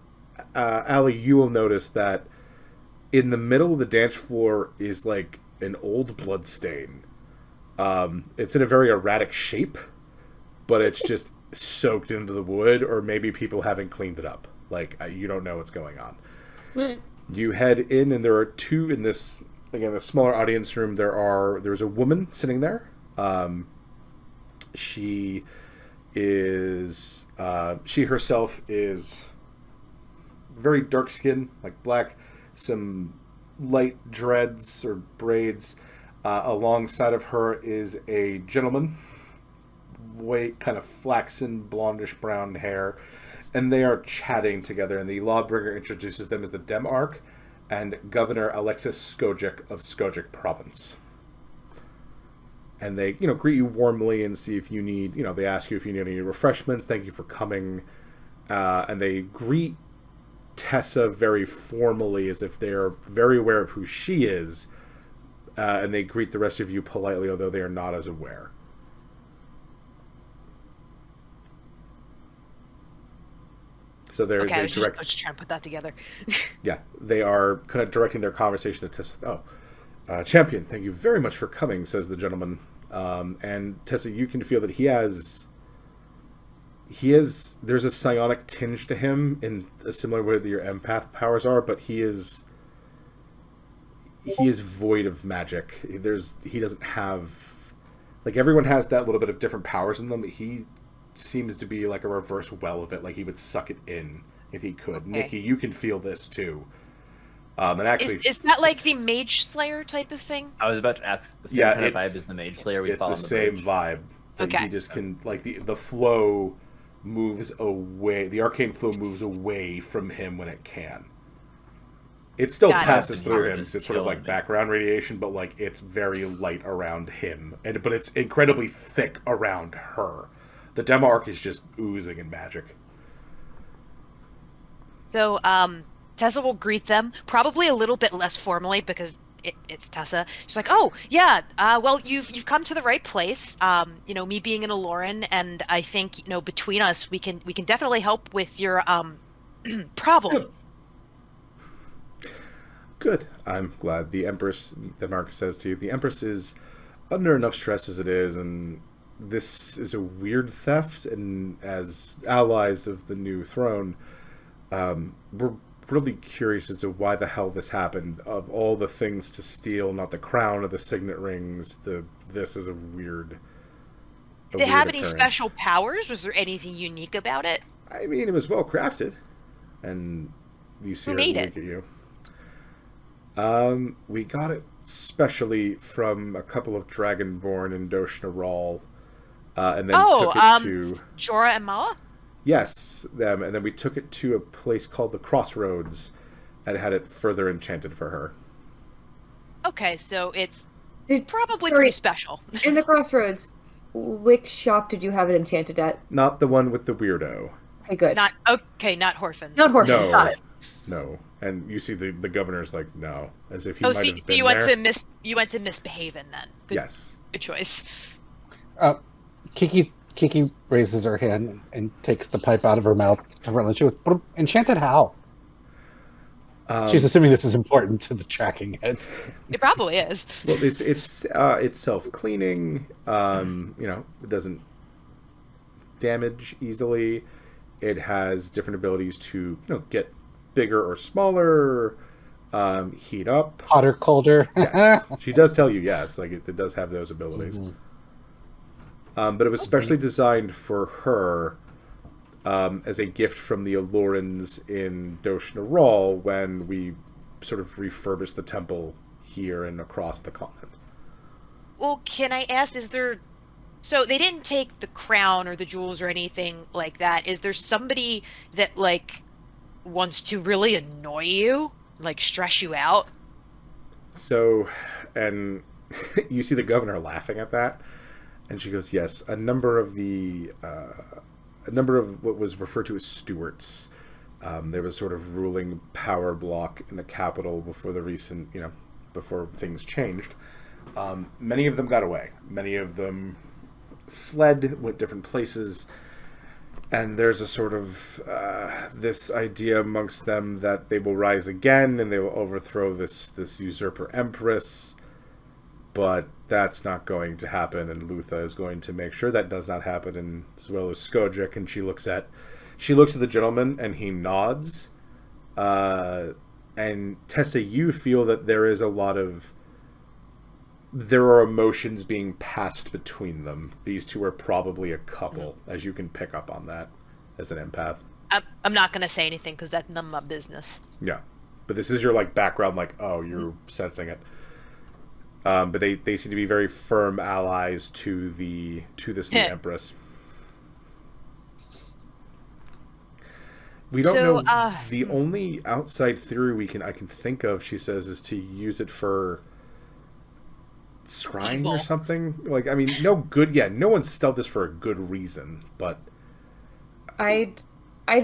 Allie, you will notice that in the middle of the dance floor is, like, an old blood stain. It's in a very erratic shape, but it's just soaked into the wood, or maybe people haven't cleaned it up. Like, you don't know what's going on. You head in, and there are two in this, again, the smaller audience room. There's a woman sitting there. She herself is very dark skin, like black, some light dreads or braids. Alongside of her is a gentleman, white, kind of flaxen, blondish brown hair, and they are chatting together. And the Lawbringer introduces them as the Demarch and Governor Alexis Skojic of Skojic Province. And they, greet you warmly and see if you need, they ask you if you need any refreshments. Thank you for coming. And they greet Tessa very formally, as if they're very aware of who she is. And they greet the rest of you politely, although they are not as aware. So Okay, I they was direct. just trying to put that together. Yeah, they are kind of directing their conversation to Tessa. Champion, thank you very much for coming, says the gentleman. And Tessa, you can feel that he has there's a psionic tinge to him in a similar way that your empath powers are, but he is void of magic. He doesn't have, like, everyone has that little bit of different powers in them, but he seems to be like a reverse well of it. Like, he would suck it in if he could. Okay. Nikki, you can feel this too. And actually, is that like the Mage Slayer type of thing? I was about to ask the same kind of vibe as the Mage Slayer we it's follow the on the same bridge. vibe. That Okay. He just can, like, the flow moves away. The arcane flow moves away from him when it can. It still Got it. passes through Hard him. to It's sort of like kill. background radiation, but like it's very light around him, but it's incredibly thick around her. The demo arc is just oozing in magic. So, Tessa will greet them, probably a little bit less formally because it's Tessa. She's like, "Oh, yeah, well, you've come to the right place. Me being an Aloran, and I think between us, we can definitely help with your problem." Good. I'm glad. The Empress, the Mark says to you, the Empress is under enough stress as it is, and this is a weird theft, and as allies of the new throne, we're really curious as to why the hell this happened. Of all the things to steal, not the crown or the signet rings, this is a weird. Did it have any special powers? Was there anything unique about it? I mean, it was well crafted, and you see Who her made look it? at you. We got it specially from a couple of Dragonborn in Doshnaral, and then took it to... Jorah and Mala? Yes, them, and then we took it to a place called the Crossroads, and had it further enchanted for her. Okay, so it's Did- probably sorry, pretty special. In the Crossroads, which shop did you have it enchanted at? Not the one with the weirdo. Okay, good. Not Horfin. Not Horfins, No. got it. No. And you see the governor's like, no, as if he Oh, might so have been you went there. to you went to Misbehavin' then. Good, Yes. Good choice. Kiki raises her hand and takes the pipe out of her mouth to her. She goes, "Enchanted how?" She's assuming this is important to the tracking it. It probably is. Well, it's self-cleaning. It doesn't damage easily. It has different abilities to get bigger or smaller, heat up. Hotter, colder. Yes, she does tell you yes. Like it does have those abilities. Mhm. But it was specially designed for her as a gift from the Alorans in Doshnaral when we sort of refurbished the temple here and across the continent. Well, can I ask, so they didn't take the crown or the jewels or anything like that. Is there somebody that, like, wants to really annoy you? Like, stress you out? So, and you see the governor laughing at that, and she goes, yes, a number of what was referred to as stewards. There was sort of ruling power block in the capital before the recent, before things changed. Many of them got away. Many of them fled, went different places, and there's a sort of this idea amongst them that they will rise again and they will overthrow this usurper Empress, but that's not going to happen, and Lutha is going to make sure that does not happen, and as well as Skojik. And she looks at the gentleman and he nods, and Tessa, you feel that there are emotions being passed between them. These two are probably a couple, as you can pick up on that as an empath. I'm not going to say anything because that's none of my business. Yeah. But this is your background, you're sensing it. But they seem to be very firm allies to this new Empress. We don't know. The only outside theory I can think of, she says, is to use it for scrying or something. No good. Yeah, no one stealed this for a good reason, but I'd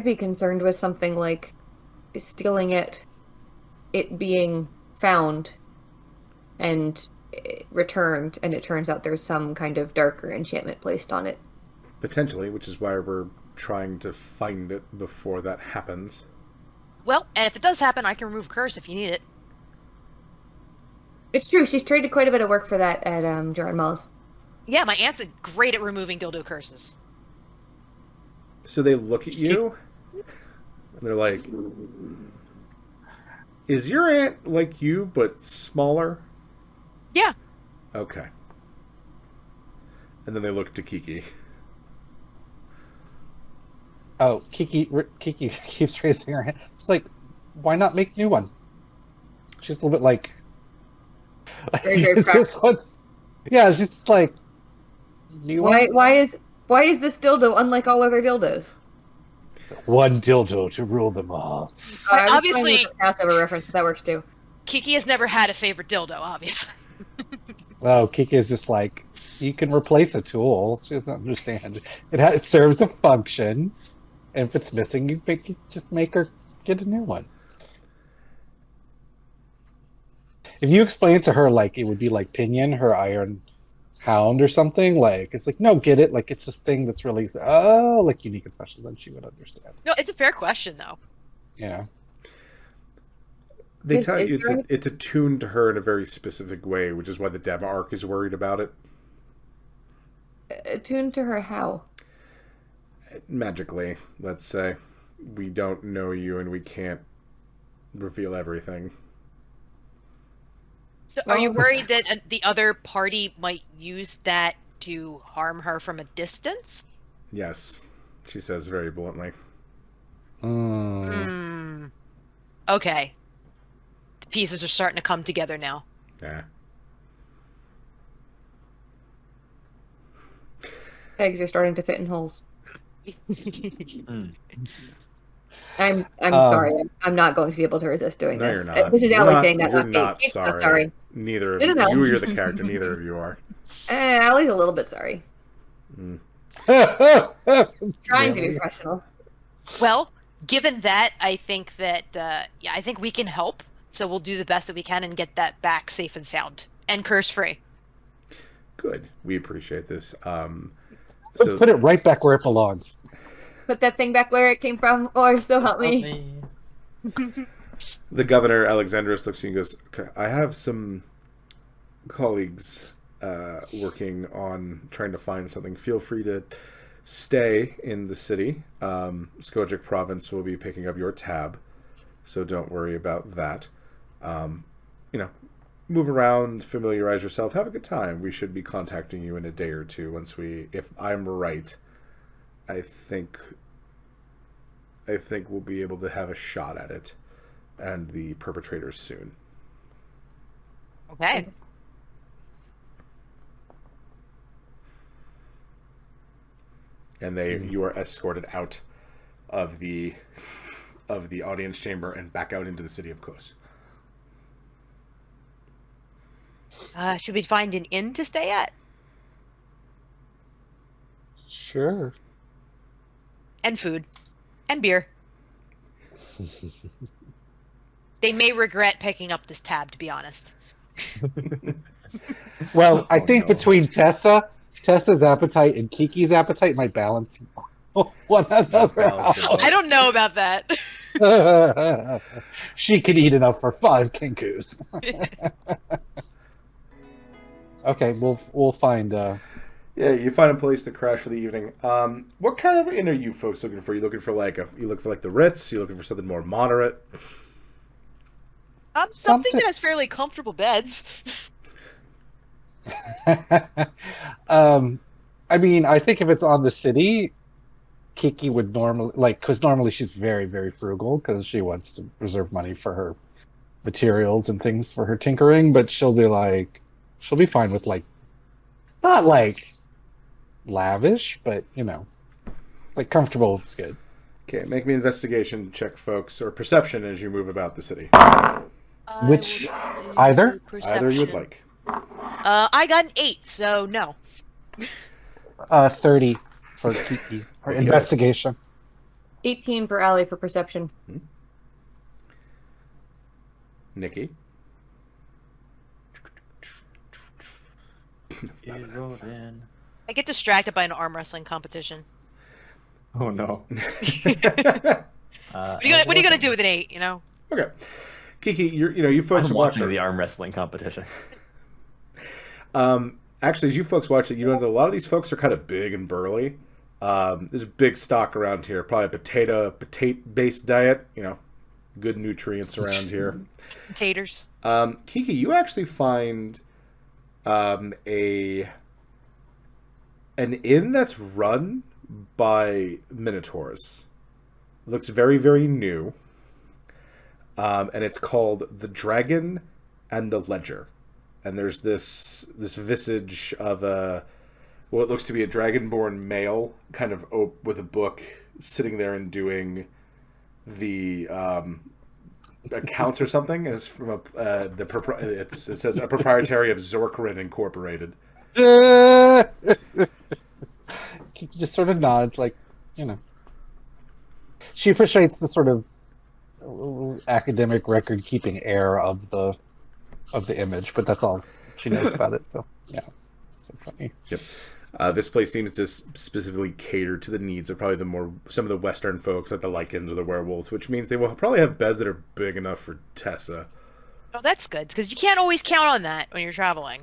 be concerned with something like stealing it being found and returned, and it turns out there's some kind of darker enchantment placed on it. potentially, which is why we're trying to find it before that happens. Well, and if it does happen, I can remove curse if you need it. It's true, she's traded quite a bit of work for that at Jorah Mal's. Yeah, my aunt's great at removing dildo curses. So they look at you, and they're like, "Is your aunt like you, but smaller?" Yeah. Okay. And then they look to Kiki. Oh, Kiki keeps raising her hand. It's like, why not make a new one? She's a little bit like, Very, very this one's, yeah, she's just like, new one? Why is this dildo unlike all other dildos? One dildo to rule them all. Obviously, Passover reference, but that works too. Kiki has never had a favorite dildo, obviously. Oh, Kiki is just like, you can replace a tool. She doesn't understand. It serves a function. And if it's missing, you just make her get a new one. If you explain it to her like it would be like Pinion, her iron hound or something, like it's like, no, get it? Like it's this thing that's really like unique and special, then she would understand. No, it's a fair question though. Yeah. They tell you it's attuned to her in a very specific way, which is why the Deb arc is worried about it. Attuned to her how? Magically, let's say. We don't know you and we can't reveal everything. So are you worried that the other party might use that to harm her from a distance? Yes, she says very bluntly. Okay. The pieces are starting to come together now. Yeah. Eggs are starting to fit in holes. I'm sorry. I'm not going to be able to resist doing No, this. you're not. This is Allie saying that. You're not me. sorry. Not sorry. Neither of No, you. no, no. You're the character. Neither of you are. Allie's a little bit sorry. Trying to be professional. Well, given that, I think that I think we can help. So we'll do the best that we can and get that back safe and sound and curse free. Good. We appreciate this. So put it right back where it belongs. Put that thing back where it came from, or so help me. the governor, Alexandros, looks at you and goes, okay, I have some colleagues working on trying to find something. Feel free to stay in the city. Skojic province will be picking up your tab, so don't worry about that. Move around, familiarize yourself, have a good time. We should be contacting you in a day or two if I'm right, I think we'll be able to have a shot at it and the perpetrators soon. Okay. And you are escorted out of the audience chamber and back out into the city of Koss. Should we find an inn to stay at? Sure. And food. And beer. They may regret picking up this tab, to be honest. Well, I think between Tessa's appetite and Kiki's appetite might balance one another out. I don't know about that. She could eat enough for 5 kinkus. Okay, we'll find. Yeah, you find a place to crash for the evening. What kind of inn are you folks looking for? You looking for the Ritz? You looking for something more moderate? Something that has fairly comfortable beds. I mean, I think if it's on the city, Kiki would normally because normally she's very, very frugal because she wants to preserve money for her materials and things for her tinkering. But she'll be fine with not lavish, but comfortable is good. Okay, make me an investigation check, folks, or perception as you move about the city. Which either you would like. I got an 8, so no. 30 for Kiki for investigation. 18 for Allie for perception. Nikki. I get distracted by an arm wrestling competition. Oh no. What are you gonna do with an 8? Okay, Kiki, you folks I'm are watching the arm wrestling competition. Actually, as you folks watch it, you know that a lot of these folks are kind of big and burly. There's a big stock around here. Probably a potato-based diet. Good nutrients around here. Taters. Kiki, you actually find an inn that's run by minotaurs. It looks very, very new. And it's called the Dragon and the Ledger. And there's this visage of what looks to be a dragonborn male, kind of with a book, sitting there and doing the accounts or something. And it's from it says a proprietary of Zorkarin Incorporated. He just sort of nods, She appreciates the sort of academic record-keeping air of the image, but that's all she knows about it. So yeah, so funny. Yep. This place seems to specifically cater to the needs of probably some of the Western folks, like the Lycans or the werewolves, which means they will probably have beds that are big enough for Tessa. Oh, that's good, because you can't always count on that when you're traveling.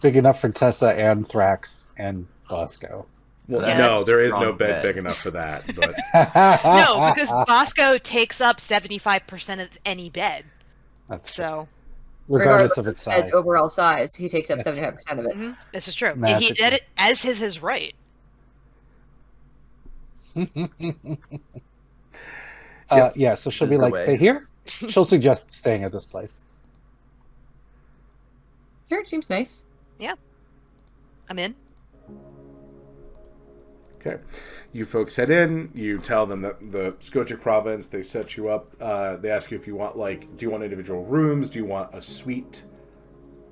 Big enough for Tessa and Thrax and Bosco. Well, Yeah, no, that's there is strong no bed bed. big enough for that. But No, because Bosco takes up 75% of any bed. That's So regardless of its Its size. overall size, he takes up That's 75% of it. this is true. And Magically. that as is his right. Yeah, so she'll is be the like, way. stay here. She'll suggest staying at this place. Sure, it seems nice. I'm in. okay, you folks head in. You tell them that the Skochic province. They set you up. They ask you if you want do you want individual rooms? Do you want a suite?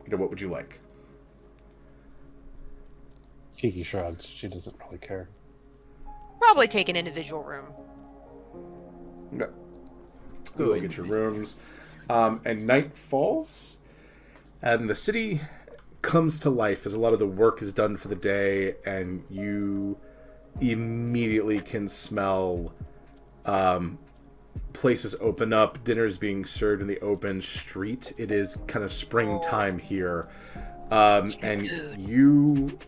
What would you like? Kiki shrugs. She doesn't really care. Probably take an individual room. No. Go get your rooms. And night falls, and the city comes to life as a lot of the work is done for the day, and you immediately can smell places open up, dinners being served in the open street. It is kind of springtime here. And you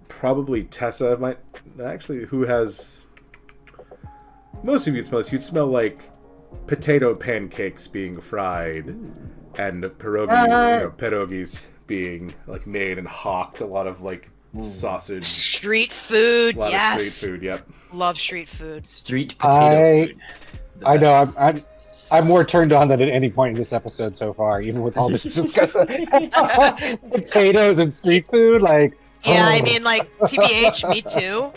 probably, Tessa might actually, who has most of you'd smell like potato pancakes being fried and pierogies being made and hawked. A lot of sausage, Street food, a lot yes. of street food. Yep. Love street food. Street potato food. The I best. know. I'm more turned on than at any point in this episode so far, even with all this discussion. Potatoes and street food, Yeah, I mean, TBH, me too.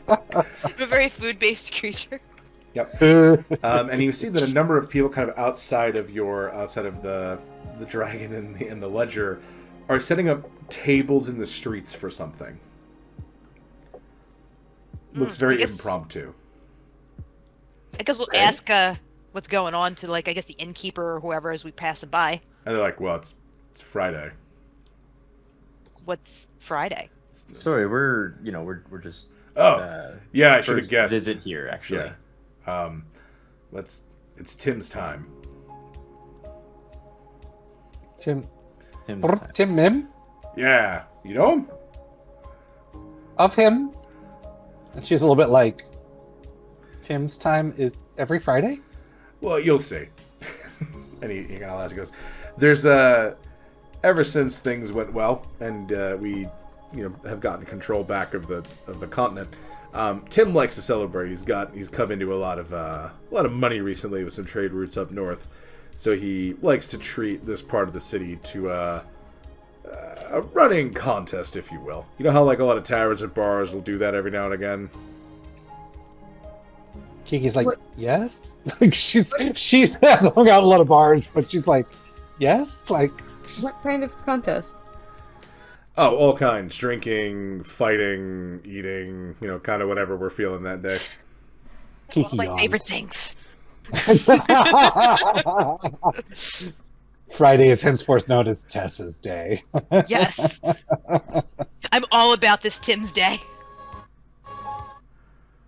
I'm a very food-based creature. Yep. And you see that a number of people kind of outside of the dragon and the ledger are setting up tables in the streets for something. Looks very impromptu. I guess we'll ask what's going on to I guess the innkeeper or whoever as we pass it by. And they're like, well, it's Friday. What's Friday? Sorry, we're just. Yeah, I should have first guessed. Visit here, actually. Yeah. It's Tim's time. Tim Him's time. Tim Mim Yeah, you know him? of him, and she's a little bit like, Tim's time is every Friday. Well, you'll see. And he kind of laughs. He goes, "There's ever since things went well, and we, have gotten control back of the continent. Tim likes to celebrate. He's come into a lot of money recently with some trade routes up north, so he likes to treat this part of the city to a running contest, if you will. You know how a lot of taverns and bars will do that every now and again." Kiki's like, What? yes. She hasn't hung out a lot of bars, but she's like, yes. What kind of contest? Oh, all kinds. Drinking, fighting, eating, kind of whatever we're feeling that day. Kiki My yawns. favorite things. Friday is henceforth known as Tessa's day. Yes. I'm all about this Tim's Day.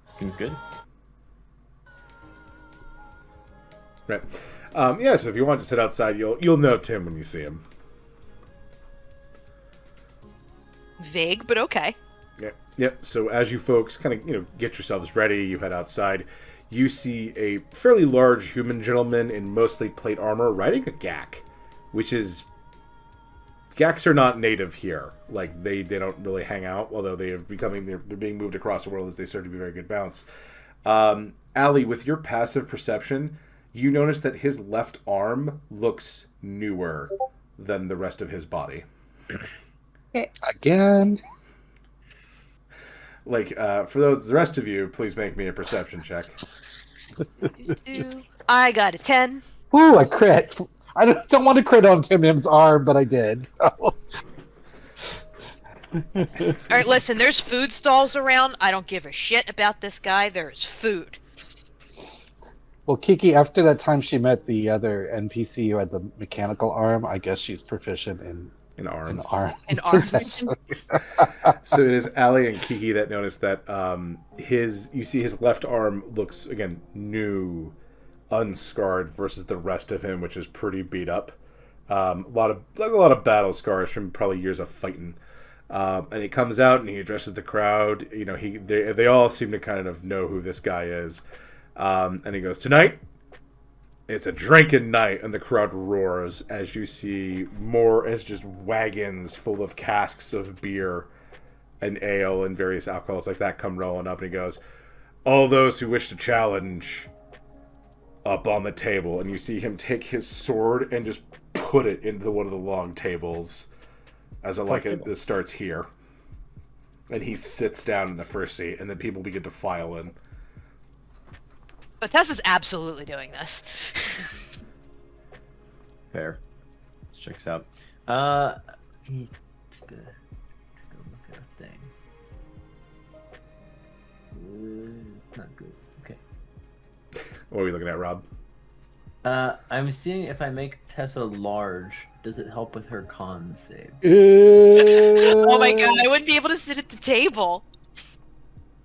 Seems good. Right. Yeah, so if you want to sit outside, you'll know Tim when you see him. vague, but okay. Yep. So as you folks kind of get yourselves ready, you head outside. You see a fairly large human gentleman in mostly plate armor riding a Gak, which is Gaks are not native here. Like they don't really hang out, although they're being moved across the world as they start to be very good bounce. Allie, with your passive perception, you notice that his left arm looks newer than the rest of his body. Okay. Again. Like, for the rest of you, please make me a perception check. I got a 10. Ooh, a crit. I don't want to crit on Tim M's arm, but I did. So. All right, listen, there's food stalls around. I don't give a shit about this guy. There's food. Well, Kiki, after that time she met the other NPC who had the mechanical arm, I guess she's proficient in arms. In arms. So it is Allie and Kiki that notice that you see his left arm looks, again, new, unscarred versus the rest of him, which is pretty beat up. A lot of battle scars from probably years of fighting. And he comes out and he addresses the crowd. They all seem to kind of know who this guy is. And he goes, "Tonight, it's a drinking night," and the crowd roars as you see more as just wagons full of casks of beer and ale and various alcohols like that come rolling up, and he goes, "All those who wish to challenge, up on the table." And you see him take his sword and just put it into one of the long tables as it starts here. And he sits down in the first seat, and then people begin to file in. But Tessa's absolutely doing this. Fair. This checks out. I need to go look at a thing. Not good. Okay. What are we looking at, Rob? I'm seeing if I make Tessa large, does it help with her con save? Oh my god, I wouldn't be able to sit at the table.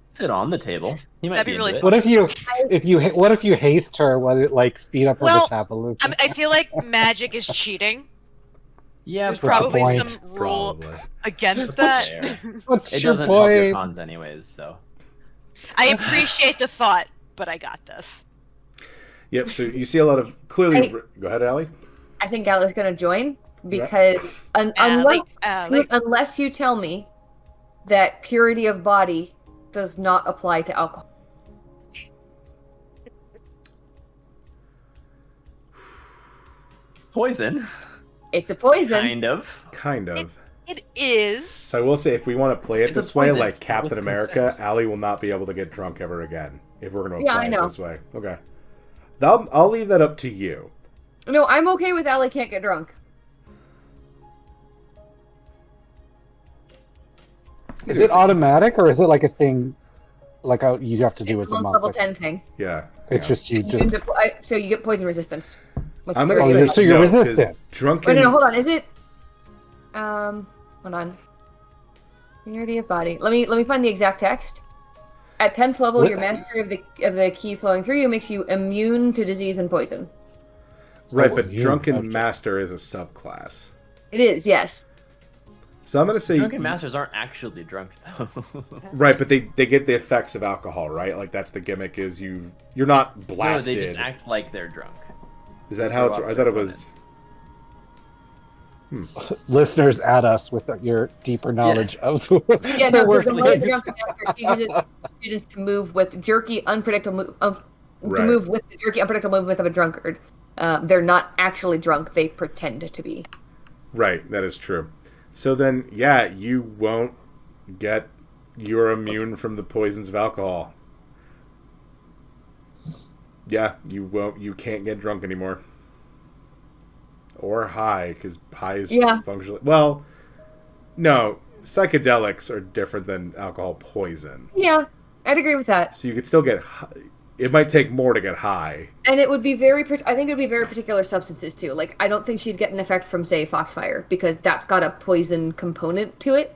Sit on the table. He might That'd be really into fun. it. What if you haste her? Will it like speed up her metabolism? I feel like magic is cheating. Yeah, There's probably. probably some rule against that. What's It your doesn't help your point? cons anyways, so. I appreciate the thought, but I got this. Yep, so you see a lot of clearly. Go ahead, Allie. I think Allie's going to join because unless you tell me that purity of body does not apply to alcohol. Poison. It's a poison. Kind of. It is. So I will say, if we want to play it It's a this way, poison like Captain with America, consent. Allie will not be able to get drunk ever again if we're going to Yeah, apply I it know. this way. Okay. I'll leave that up to you. No, I'm okay with Allie can't get drunk. Is it automatic or is it like a thing like you have to do It's as a a month? level Like, 10 thing. Yeah. it's just So you get poison resistance. With I'm purity gonna of say so body. you're no, 'cause resistant. Drunken. Wait, no, hold on. Is it? Hold on. Purity of body. Let me find the exact text. At 10th level, What? your mastery of the key flowing through you makes you immune to disease and poison. Right, Oh, but you- Drunken okay. Master is a subclass. It is, yes. So I'm going to say. Drunken masters aren't actually drunk though. Right, but they get the effects of alcohol, right? Like that's the gimmick is you're not No, blasted. they just act like they're drunk. Is that how it's? I thought it was. Listeners at us with your deeper knowledge of Yeah, the no, the way the workplace. drunken master uses students to move with jerky, unpredictable Right. to move with the jerky, unpredictable movements of a drunkard. They're not actually drunk; they pretend to be. Right, that is true. So then, yeah, you won't get. You're immune from the poisons of alcohol. Yeah, you won't. You can't get drunk anymore. Or high, because high is functionally. Well, no, psychedelics are different than alcohol poison. Yeah, I'd agree with that. So you could still get. It might take more to get high. And it would be I think it would be very particular substances too. Like, I don't think she'd get an effect from, say, Foxfire, because that's got a poison component to it.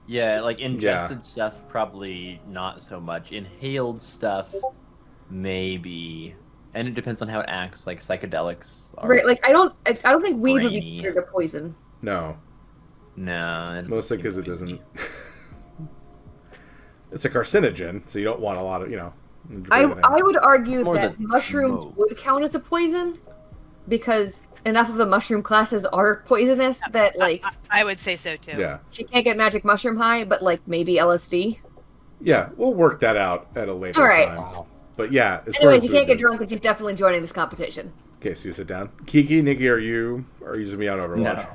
Yeah, like ingested stuff, probably not so much. Inhaled stuff, maybe. And it depends on how it acts. Like psychedelics are Right, like I don't think weed would be brainy. considered a poison. No. No, it doesn't Mostly seem because it poisony. doesn't. It's a carcinogen, so you don't want a lot of, I breathing. would argue More that the mushrooms smoke. would count as a poison because enough of the mushroom classes are poisonous that like I would say so too. Yeah. she can't get magic mushroom high, but like maybe LSD. Yeah, we'll work that out at a later All right. time. Wow. But yeah, as far Anyways, as you can't get booze drunk, and she's definitely joining this competition. Okay, so you sit down. Kiki, Nikki, are you using me on Overwatch?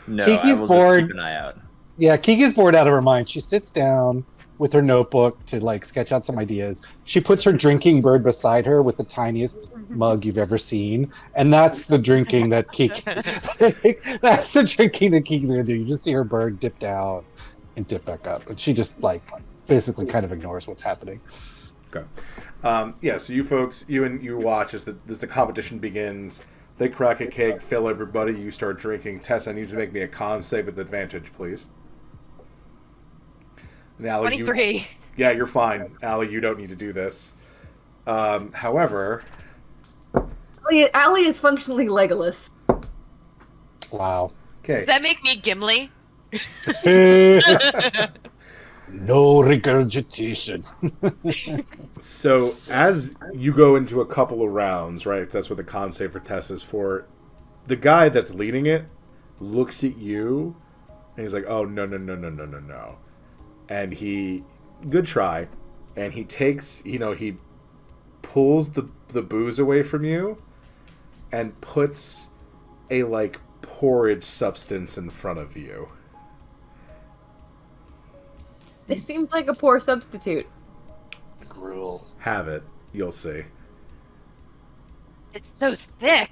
No, Kiki's I will bored. just keep an eye out. Yeah, Kiki's bored out of her mind. She sits down with her notebook to like sketch out some ideas. She puts her drinking bird beside her with the tiniest mug you've ever seen, and that's the drinking that Kiki. That's the drinking that Kiki's gonna do. You just see her bird dip down and dip back up, and she just like basically kind of ignores what's happening. Okay. Yeah, so you folks, you watch as the competition begins. They crack a keg, fill everybody, you start drinking. Tessa, I need you to make me a con save with advantage, please. And Allie, 23. yeah, you're fine. Allie, you don't need to do this. However... Allie is functionally Legolas. Wow. Okay. Does that make me Gimli? No regurgitation. So as you go into a couple of rounds, right? That's what the con save for Tessa is for. The guy that's leading it looks at you, and he's like, "Oh no!" And he, good try, and he takes, he pulls the booze away from you, and puts a like porridge substance in front of you. This seems like a poor substitute. Gruel. Have it. You'll see. It's so thick.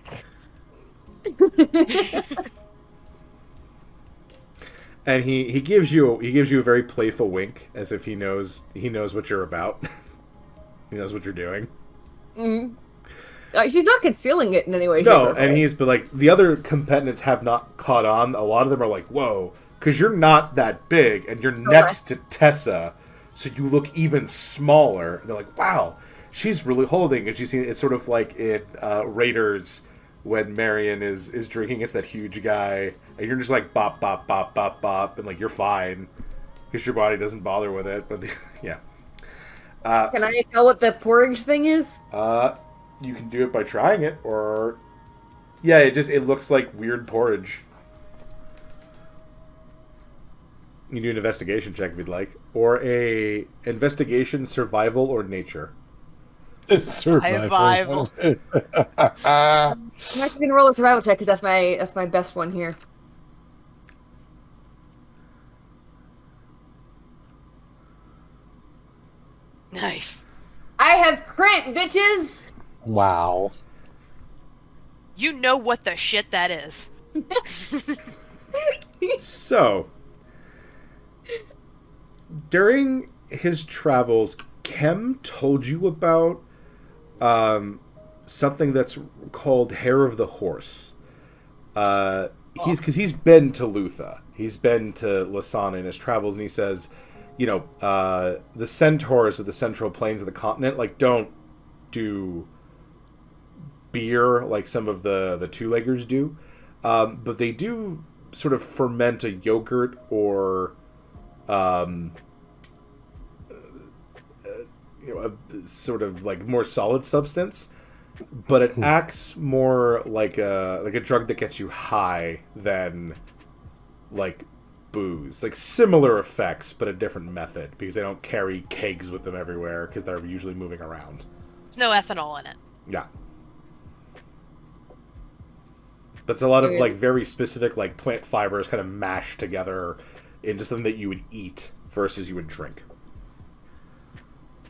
And he gives you a very playful wink, as if he knows what you're about. He knows what you're doing. Mm. She's not concealing it in any way. No, shape, or and form. but like the other competitors have not caught on. A lot of them are like, "Whoa," because you're not that big, and you're next to Tessa, so you look even smaller. And they're like, "Wow, she's really holding." And you see, it's sort of like in Raiders when Marion is drinking. It's that huge guy, and you're just like bop bop bop bop bop, and like you're fine because your body doesn't bother with it. But yeah. Can I tell what the porridge thing is? You can do it by trying it, or yeah, it looks like weird porridge. You can do an investigation check if you'd like, or a investigation, survival, or nature. It's survival. I'm actually gonna roll a survival check because that's my best one here. Nice. I have crit, bitches. Wow. You know what the shit that is. So, during his travels, Kem told you about something that's called Hair of the Horse. He's been to Lutha. He's been to Lysanna in his travels, and he says, the centaurs of the central plains of the continent don't do beer like some of the two-leggers do, but they do sort of ferment a yogurt or a sort of like more solid substance, but it acts more like a drug that gets you high than like booze. Like similar effects, but a different method, because they don't carry kegs with them everywhere because they're usually moving around. No ethanol in it. Yeah. But it's a lot of like very specific like plant fibers kind of mashed together into something that you would eat versus you would drink.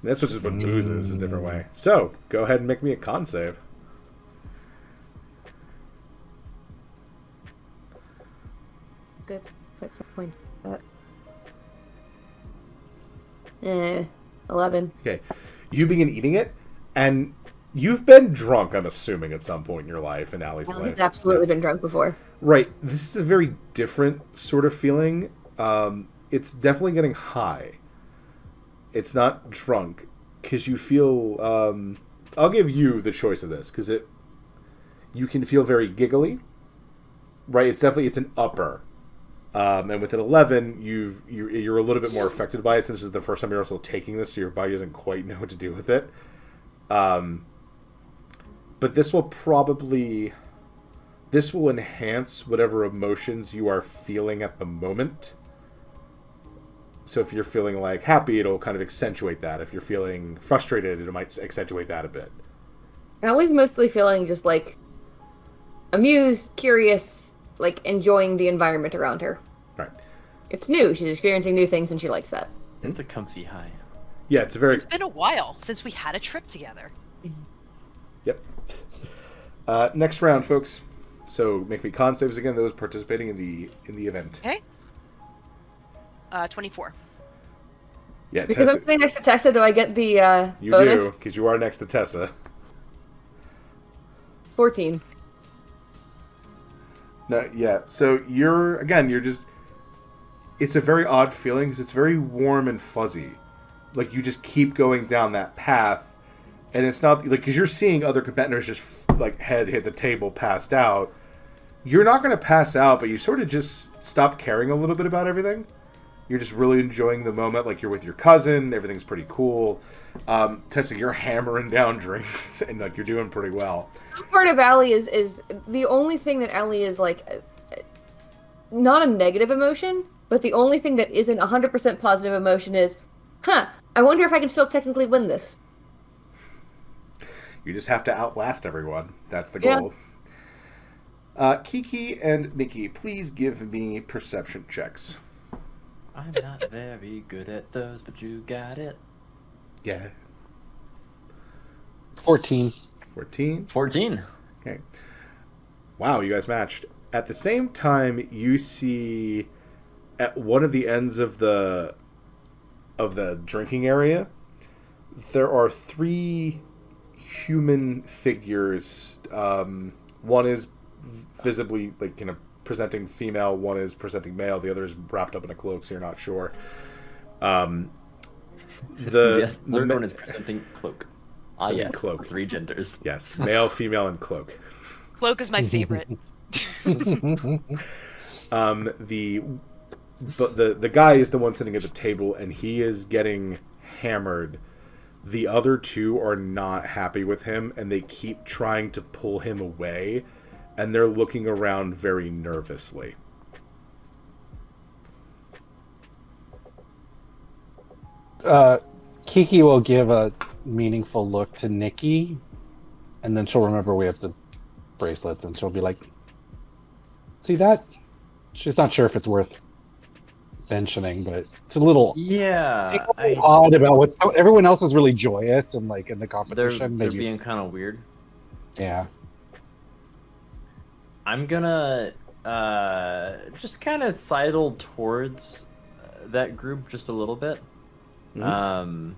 And that's what booze is a different way. So, go ahead and make me a con save. Good. That's a point. 11. Okay. You begin eating it, and you've been drunk, I'm assuming, at some point in your life, in Allie's life. He's absolutely been drunk before. Right. This is a very different sort of feeling. It's definitely getting high. It's not drunk, because you feel... I'll give you the choice of this, because you can feel very giggly. Right? It's an upper. And with an 11, you're a little bit more affected by it since this is the first time you're also taking this, so your body doesn't quite know what to do with it. But this will enhance whatever emotions you are feeling at the moment. So if you're feeling like happy, it'll kind of accentuate that. If you're feeling frustrated, it might accentuate that a bit. Allie's mostly feeling just like amused, curious, like enjoying the environment around her. Right. It's new. She's experiencing new things, and she likes that. It's a comfy high. Yeah, it's been a while since we had a trip together. Yep. Next round, folks. So make me con saves again. Those participating in the event. Okay. 24. Yeah, Because Tessa, I'm sitting next to Tessa, do I get the you bonus? do because you are next to Tessa. 14. No, yeah. So you're just. It's a very odd feeling because it's very warm and fuzzy. Like you just keep going down that path, and it's not like because you're seeing other competitors just like head hit the table, passed out. You're not going to pass out, but you sort of just stop caring a little bit about everything. You're just really enjoying the moment, like you're with your cousin. Everything's pretty cool. Tessa, you're hammering down drinks, and like you're doing pretty well. Part of Allie is the only thing that Allie is like, not a negative emotion, but the only thing that isn't 100% positive emotion is, I wonder if I can still technically win this. You just have to outlast everyone. That's the goal. Yeah. Kiki and Nikki, please give me perception checks. I'm not very good at those, but you got it. Yeah. 14. 14. Okay. Wow, you guys matched. At the same time, you see at one of the ends of the drinking area, there are 3 human figures. One is visibly like presenting female, one is presenting male, the other is wrapped up in a cloak, so you're not sure. The third one is presenting cloak. Ah, yes, cloak. 3 genders. Yes, male, female, and cloak. Cloak is my favorite. The guy is the one sitting at the table, and he is getting hammered. The other 2 are not happy with him, and they keep trying to pull him away, and they're looking around very nervously. Kiki will give a meaningful look to Nikki, and then she'll remember we have the bracelets, and she'll be like, see that? She's not sure if it's worth mentioning, but it's a little odd about what's everyone else is really joyous and like in the competition. They're being kind of weird. Yeah. I'm gonna just kind of sidle towards that group just a little bit. Mm-hmm.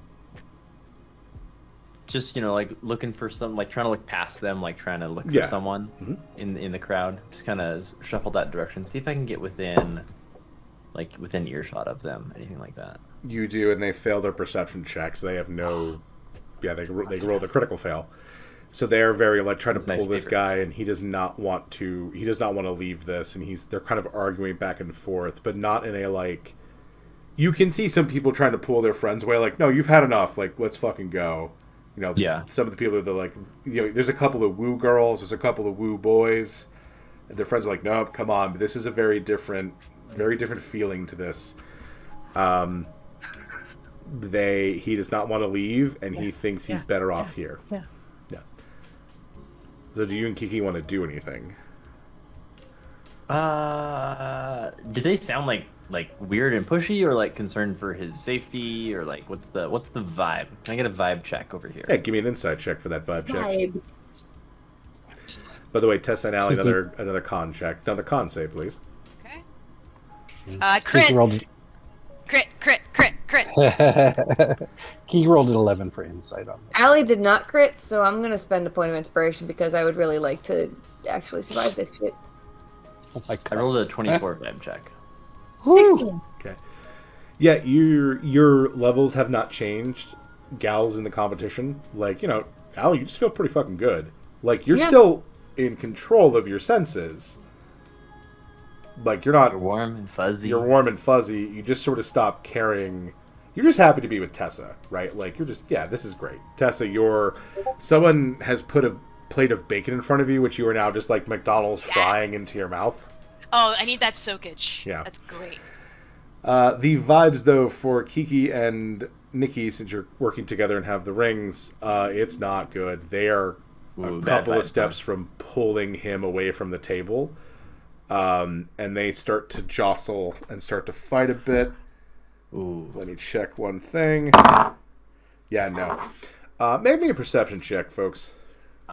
Just like looking for some, like trying to look past them, like trying to look for someone in the crowd. Just kind of shuffle that direction, see if I can get within earshot of them, anything like that. You do, and they fail their perception checks. They have no, they rolled a critical fail. So they're very like trying to pull this guy, and he does not want to leave this, and they're kind of arguing back and forth, but not in a like. You can see some people trying to pull their friends away, like, no, you've had enough, like, let's fucking go. Some of the people are like, there's a couple of woo girls, there's a couple of woo boys, and their friends are like, nope, come on, but this is a very different feeling to this. He does not want to leave, and he thinks he's better off here. Yeah. So do you and Kiki want to do anything? Do they sound like weird and pushy, or like concerned for his safety, or like what's the vibe? Can I get a vibe check over here? Yeah, give me an insight check for that vibe check. By the way, Tessa and Allie, another con check. Another con save, please. Okay. Crit. Crit. Kiki rolled an 11 for insight on that. Allie did not crit, so I'm going to spend a point of inspiration because I would really like to actually survive this shit. Oh my God. I rolled a 24 vibe check. 16. Okay. Yeah, your levels have not changed. Gals in the competition, like, Allie, you just feel pretty fucking good. Like, you're still in control of your senses, like you're not warm and fuzzy. You're warm and fuzzy. You just sort of stop caring. You're just happy to be with Tessa, right? Like you're just this is great. Tessa, someone has put a plate of bacon in front of you, which you are now just like McDonald's frying into your mouth. Oh, I need that soakage. Yeah, that's great. The vibes though for Kiki and Nikki, since you're working together and have the rings, it's not good. They are a couple of steps from pulling him away from the table. And they start to jostle and start to fight a bit. Ooh. Let me check one thing. Yeah, no. Make me a perception check, folks.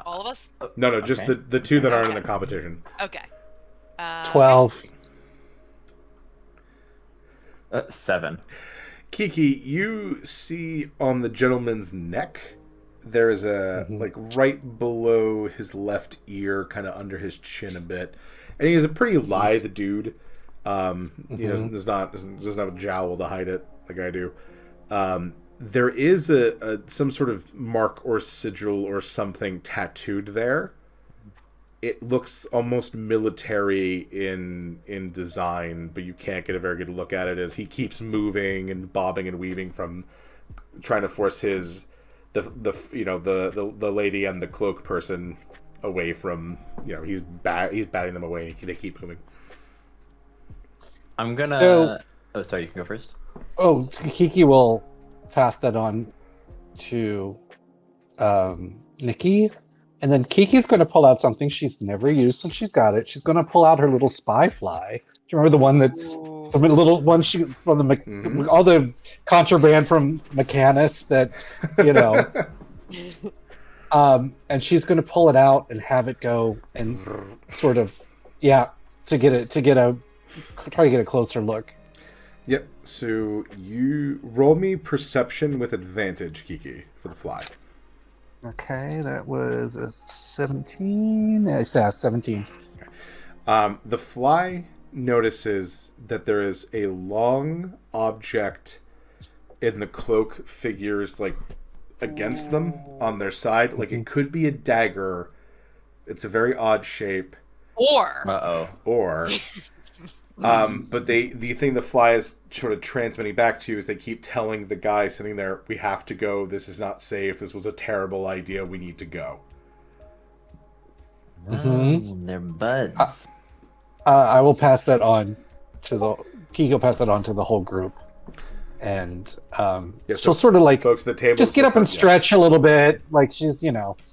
All of us? No, just the two that aren't in the competition. Okay. 12. 7. Kiki, you see on the gentleman's neck, there is a, like, right below his left ear, kind of under his chin a bit. And he is a pretty lithe dude. He doesn't have a jowl to hide it like I do. There is some sort of mark or sigil or something tattooed there. It looks almost military in design, but you can't get a very good look at it as he keeps moving and bobbing and weaving from trying to force the lady and the cloak person away from, he's batting them away. They keep moving. I'm gonna. Oh, sorry. You can go first. Oh, Kiki will pass that on to Nikki, and then Kiki's going to pull out something she's never used since she's got it. She's going to pull out her little spy fly. Do you remember the one from the little one all the contraband from Mechanus that and she's going to pull it out and have it go and sort of try to get a closer look. Yep. So you roll me perception with advantage, Kiki, for the fly. Okay, that was a 17. Yeah, 17. Okay. The fly notices that there is a long object in the cloak figures, like, against them on their side. Like, it could be a dagger. It's a very odd shape. Or but the thing the fly is sort of transmitting back to you is they keep telling the guy sitting there, we have to go, this is not safe, this was a terrible idea, we need to go. They're buds. I will pass that on to Kiki will pass that on to the whole group. And she'll sort of like, folks, the table just get up and stretch a little bit. Like she's,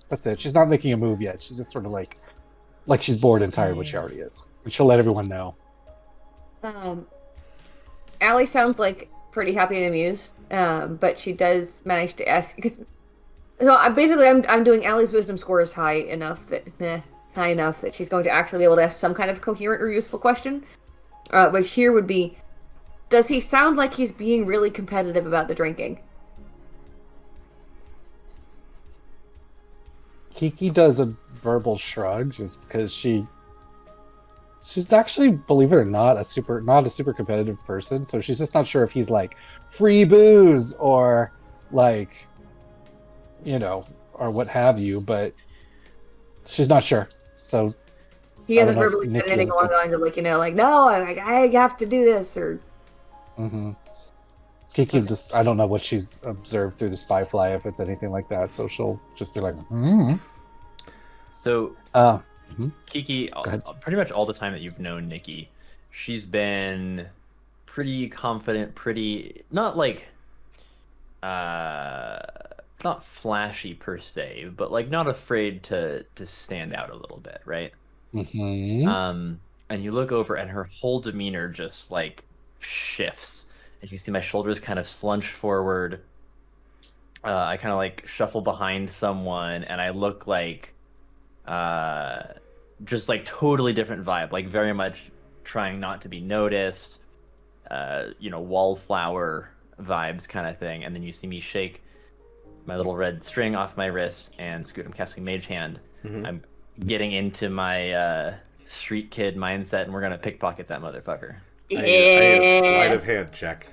that's it. She's not making a move yet. She's just sort of like she's bored and tired, which she already is. And she'll let everyone know. Allie sounds like pretty happy and amused, but she does manage to ask because. So I'm doing Allie's wisdom score is high enough that she's going to actually be able to ask some kind of coherent or useful question. Which here would be, does he sound like he's being really competitive about the drinking? Kiki does a verbal shrug just because she's actually, believe it or not, not a super competitive person. So she's just not sure if he's like free booze or like, or what have you. But she's not sure. So he hasn't verbally said anything along the lines of like, no, I have to do this or. Mm-hmm. Kiki just, I don't know what she's observed through the spy fly, if it's anything like that, so she'll just be like, So, Kiki, pretty much all the time that you've known Nikki, she's been pretty confident, not like, not flashy per se, but like not afraid to stand out a little bit, right? Mm-hmm. And you look over and her whole demeanor just like shifts. And you see my shoulders kind of slunch forward. I kind of like shuffle behind someone, and I look like just like totally different vibe, like very much trying not to be noticed, wallflower vibes kind of thing. And then you see me shake my little red string off my wrist and scoot. I'm casting Mage Hand. Mm-hmm. I'm getting into my street kid mindset, and we're gonna pickpocket that motherfucker. I need a sleight of hand check.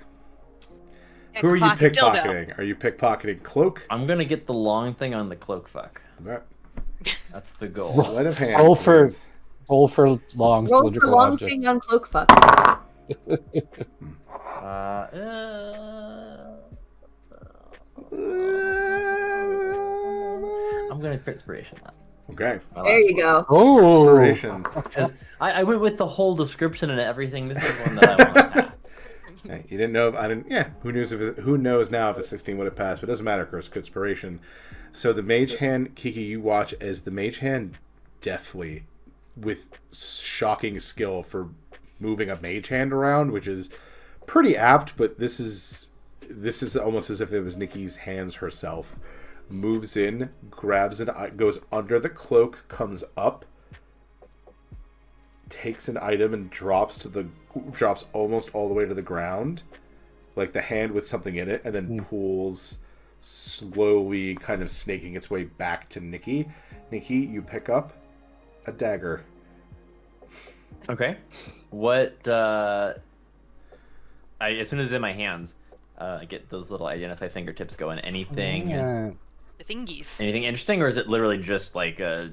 Who are you pickpocketing? Dildo. Are you pickpocketing Cloak? I'm gonna get the long thing on the cloak fuck. Right. That's the goal. Sleight of hand. Roll for Roll for long Roll for cylindrical long object. thing on cloak fuck. I'm gonna crit inspiration that. Okay. My There last you one. go. Oh, Inspiration. 'Cause I went with the whole description and everything. This is one that I want to pass. Hey, you didn't know if I didn't. Yeah, who knows now if a 16 would have passed? But it doesn't matter. Of course, inspiration. So the mage hand, Kiki, you watch as the mage hand deftly, with shocking skill for moving a mage hand around, which is pretty apt. But this is almost as if it was Nikki's hands herself. Moves in, grabs it, goes under the cloak, comes up, takes an item and drops almost all the way to the ground, like the hand with something in it, and then pulls slowly, kind of snaking its way back to Nikki. Nikki, you pick up a dagger. Okay. What? As soon as it's in my hands, I get those little identify fingertips going. Anything? The thingies. Anything interesting, or is it literally just like a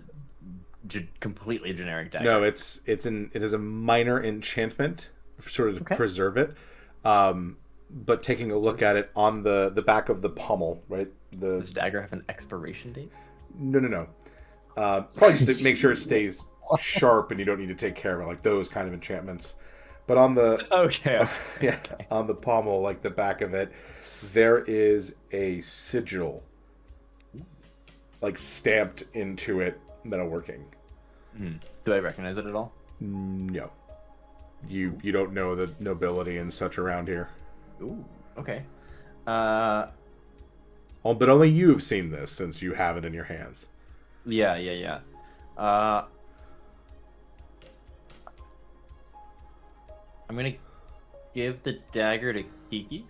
completely generic dagger? No, it is a minor enchantment, sort of to preserve it. But taking a look at it on the back of the pommel, right? Does this dagger have an expiration date? No. Probably just to make sure it stays sharp and you don't need to take care of it, like those kind of enchantments. But on the on the pommel, like the back of it, there is a sigil, like stamped into it, metalworking. Do I recognize it at all? No, you don't know the nobility and such around here. Ooh, okay. But only you've seen this since you have it in your hands. Yeah. I'm gonna give the dagger to Kiki.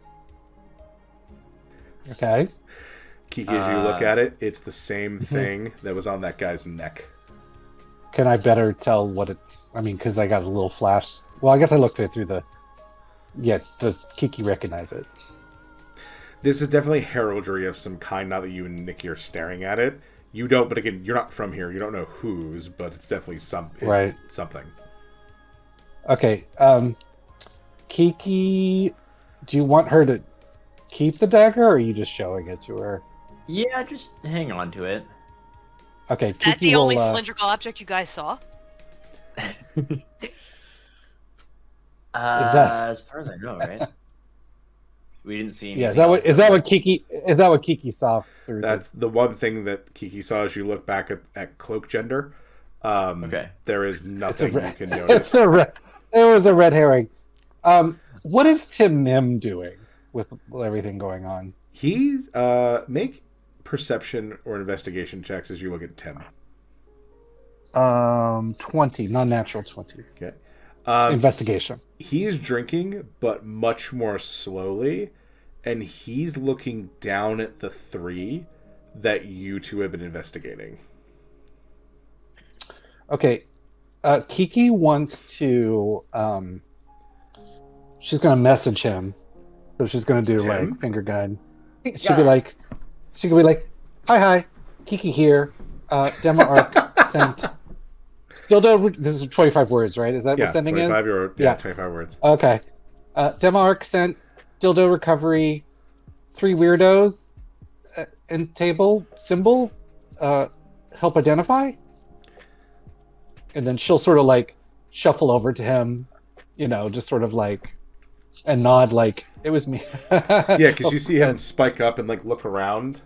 Okay. Kiki, as you look at it, it's the same thing that was on that guy's neck. Can I better tell what it's? I mean, because I got a little flash. Well, I guess I looked at it through the. Yeah, does Kiki recognize it? This is definitely heraldry of some kind, now that you and Nikki are staring at it. You don't, but again, you're not from here. You don't know whose, but it's definitely something. Okay. Kiki, do you want her to keep the dagger, or are you just showing it to her? Yeah, just hang on to it. Okay. Is that the only cylindrical object you guys saw? As far as I know, right? We didn't see anything. Yeah, is that what Kiki saw through? That's the one thing that Kiki saw as you look back at Cloak Gender. Okay. There is nothing you can notice. It was a red herring. What is Tim Nim doing with everything going on? He's make perception or investigation checks as you look at Tim. 20, non-natural 20. Okay. Investigation. He's drinking, but much more slowly, and he's looking down at the three that you two have been investigating. Okay. Kiki wants to. She's going to message him. So she's going to do Tim? like finger gun. She'll be like, hi, Kiki here. Demo arc sent. Dildo. This is 25 words, right? Is that what sending is? 25 words. Okay. Demo arc sent. Dildo recovery. 3 weirdos. And table symbol. Help identify. And then she'll sort of like shuffle over to him, just sort of like, and nod like it was me. Yeah, because you see him spike up and like look around.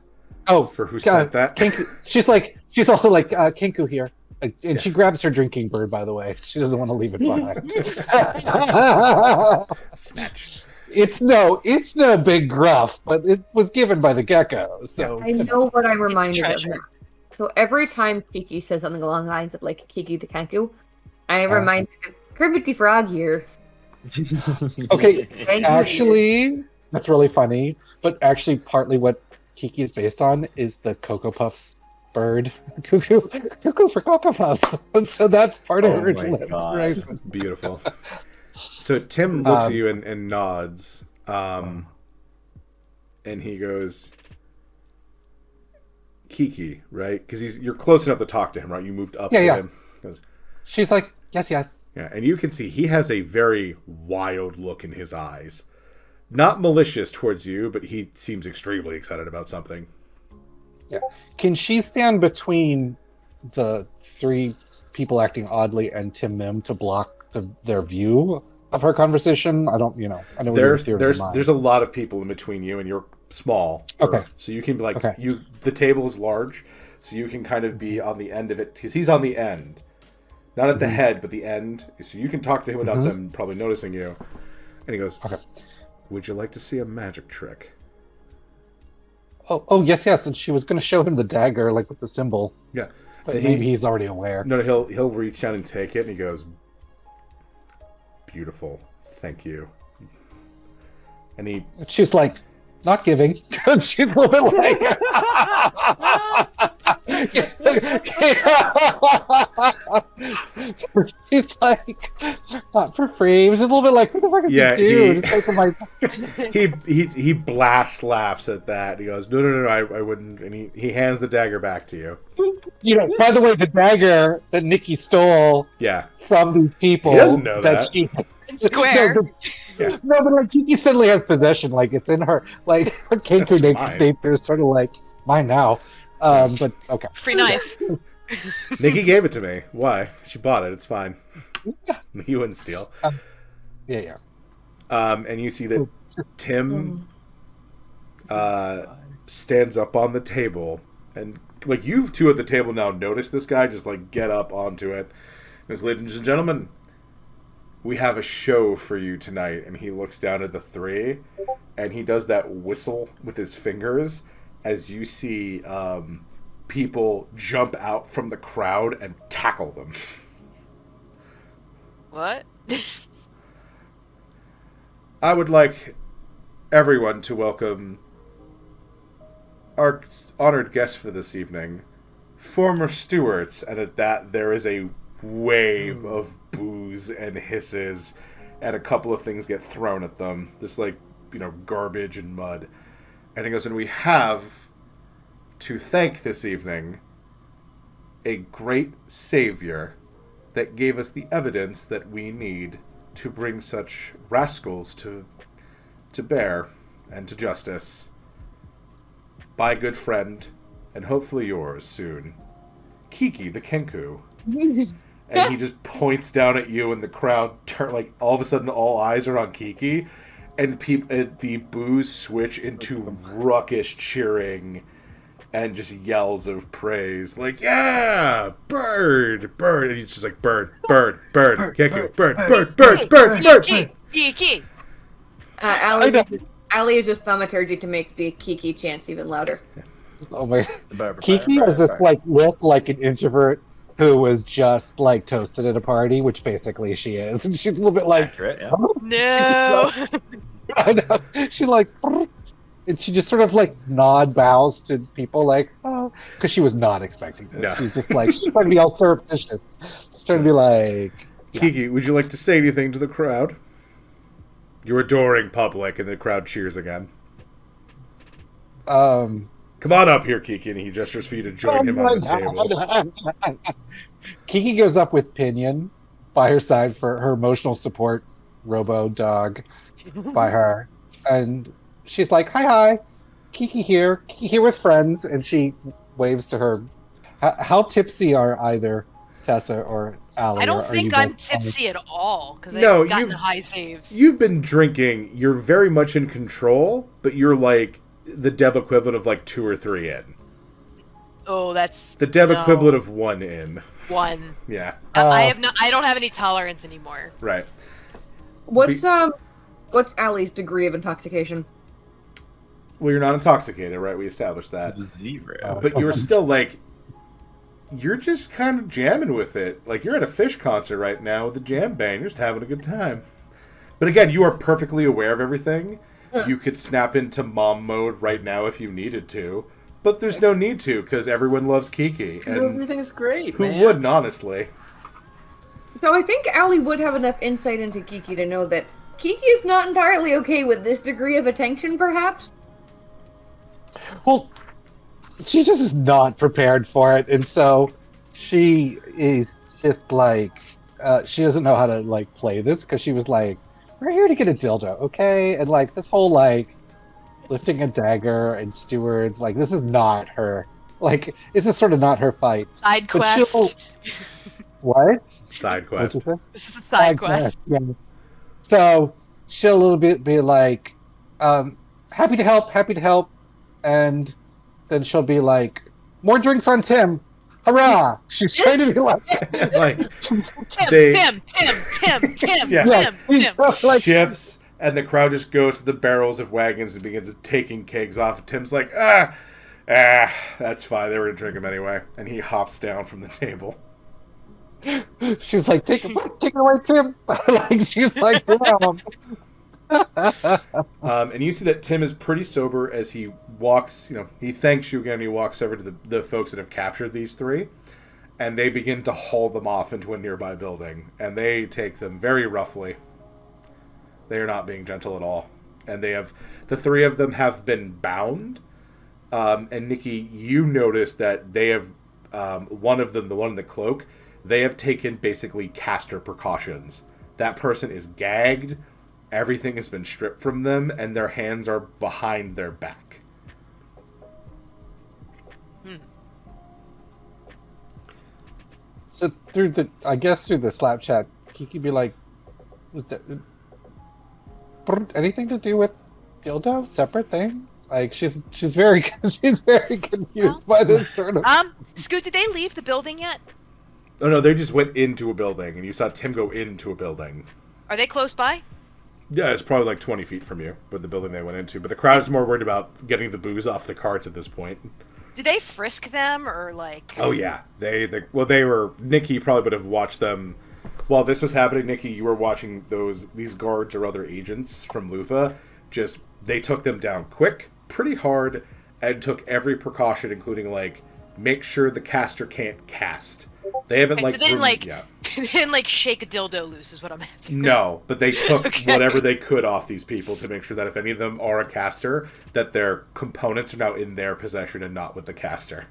For who sent that? Kinku. She's also like Kinku here, and she grabs her drinking bird. By the way, she doesn't want to leave it behind. Snatch. It's no big gruff, but it was given by the gecko. So I know what I'm reminded of now. So every time Kiki says something along the lines of like Kiki the Kanku, I remind him, Kermit the Frog here. Okay, actually, that's really funny. But actually, partly what Kiki is based on is the Cocoa Puffs bird. Cuckoo for Cocoa Puffs. So that's part of her original inspiration. Beautiful. So Tim looks at you and nods. And he goes, Kiki, right? Because you're close enough to talk to him, right? You moved up to him. He goes, She's like, yes. Yeah, and you can see he has a very wild look in his eyes. Not malicious towards you, but he seems extremely excited about something. Yeah. Can she stand between the three people acting oddly and Tim Mim to block their view of her conversation? I don't, I know There's a lot of people in between you, and you're small. Okay. So you can be like, the table is large, so you can kind of be on the end of it, because he's on the end. Not at the head, but the end. So you can talk to him without them probably noticing you. And he goes, okay. Would you like to see a magic trick? Oh, yes. And she was going to show him the dagger, like with the symbol. Yeah. But maybe he's already aware. No, he'll reach down and take it, and he goes, beautiful. Thank you. And she's like, not giving. She's a little bit like... She's like, not for free. It was a little bit like, what the fuck is this dude? He blasts laughs at that. He goes, no, I wouldn't. And he hands the dagger back to you. By the way, the dagger that Nikki stole from these people. He doesn't know that. She Square. No, but like Kiki suddenly has possession. Like it's in her. Like her Kinker nature is sort of like mine now. But okay. Free knife. Nikki gave it to me. Why? She bought it. It's fine. You wouldn't steal. Yeah. And you see that Tim stands up on the table, and like you two at the table now notice this guy just like get up onto it. And says, ladies and gentlemen, we have a show for you tonight. And he looks down at the three, and he does that whistle with his fingers as you see people jump out from the crowd and tackle them. What? I would like everyone to welcome our honored guest for this evening, former stewards, and at that there is a wave of boos and hisses, and a couple of things get thrown at them. Just like, garbage and mud. And he goes, and we have to thank this evening a great savior that gave us the evidence that we need to bring such rascals to bear and to justice. My good friend, and hopefully yours soon, Kiki the Kenku. And he just points down at you, and the crowd all of a sudden all eyes are on Kiki, and the boos switch into ruckus cheering and just yells of praise, like, yeah, bird, and he's just like, bird, Kenku, bird. Kiki. Allie is just thaumaturgy to make the Kiki chants even louder. Oh my! Kiki has this look like an introvert who was just toasted at a party, which basically she is, and she's a little bit like, accurate, yeah. No. I know. She's like, and she just sort of nod bows to people oh, because she was not expecting this. No. She's just she's trying to be all surreptitious. She's trying to be like, Kiki, would you like to say anything to the crowd? You're adoring public, and the crowd cheers again. Come on up here, Kiki, and he gestures for you to join him on the table. Kiki goes up with Pinion by her side for her emotional support robo dog by her, and she's like, hi, Kiki here with friends, and she waves to her. How tipsy are either Tessa or Allie? I don't think I'm tipsy at all, because I've gotten high saves. You've been drinking. You're very much in control, but you're the Deb equivalent of 2 or 3 in. Oh, that's the Deb equivalent of 1 in. 1. Yeah. I don't have any tolerance anymore. Right. What's Allie's degree of intoxication? Well, you're not intoxicated, right? We established that. It's 0. But you're still you're just kind of jamming with it. You're at a Fish concert right now with the jam band. You're just having a good time. But again, you are perfectly aware of everything. You could snap into mom mode right now if you needed to. But there's no need to, because everyone loves Kiki. And everything's great, who wouldn't, honestly? So I think Allie would have enough insight into Kiki to know that Kiki is not entirely okay with this degree of attention, perhaps? Well, she just is not prepared for it, and so she is just like she doesn't know how to like play this because she was like, we're here to get a dildo, okay? And like this whole like lifting a dagger and stewards, like this is not her. Like this is sort of not her fight. Side But she'll- quest. What? Side What'd you quest. say? This is a side quest. Yeah. So she'll a little bit be like, happy to help, and then she'll be like, more drinks on Tim, hurrah! She's trying to be like, Like Tim. Yeah. like, shifts, and the crowd just goes to the barrels of wagons and begins taking kegs off. Tim's like, that's fine. They were gonna drink them anyway, and he hops down from the table. she's like, take it away, Tim. Like she's like, damn. And you see that Tim is pretty sober as he walks, he thanks you again. He walks over to the folks that have captured these three, and they begin to haul them off into a nearby building, and they take them very roughly. They are not being gentle at all. And the three of them have been bound. And Nikki, you notice that they have, one of them, the one in the cloak, they have taken basically caster precautions. That person is gagged. Everything has been stripped from them, and their hands are behind their back. So through the slap chat, Kiki be like, was that anything to do with dildo? Separate thing? Like she's very confused by this turn. Scoot, did they leave the building yet? Oh no, they just went into a building, and you saw Tim go into a building. Are they close by? Yeah, it's probably like 20 feet from you, with the building they went into. But the crowd is more worried about getting the booze off the carts at this point. Did they frisk them, or like... Oh yeah, they were... Nikki probably would have watched them... While this was happening, Nikki, you were watching these guards or other agents from Lutha. They took them down quick, pretty hard, and took every precaution, including, like, make sure the caster can't cast. They haven't, Right, like... so they didn't, yeah. they didn't, like, shake a dildo loose, is what I'm asking. No, but they took Okay. whatever they could off these people to make sure that if any of them are a caster, that their components are now in their possession and not with the caster.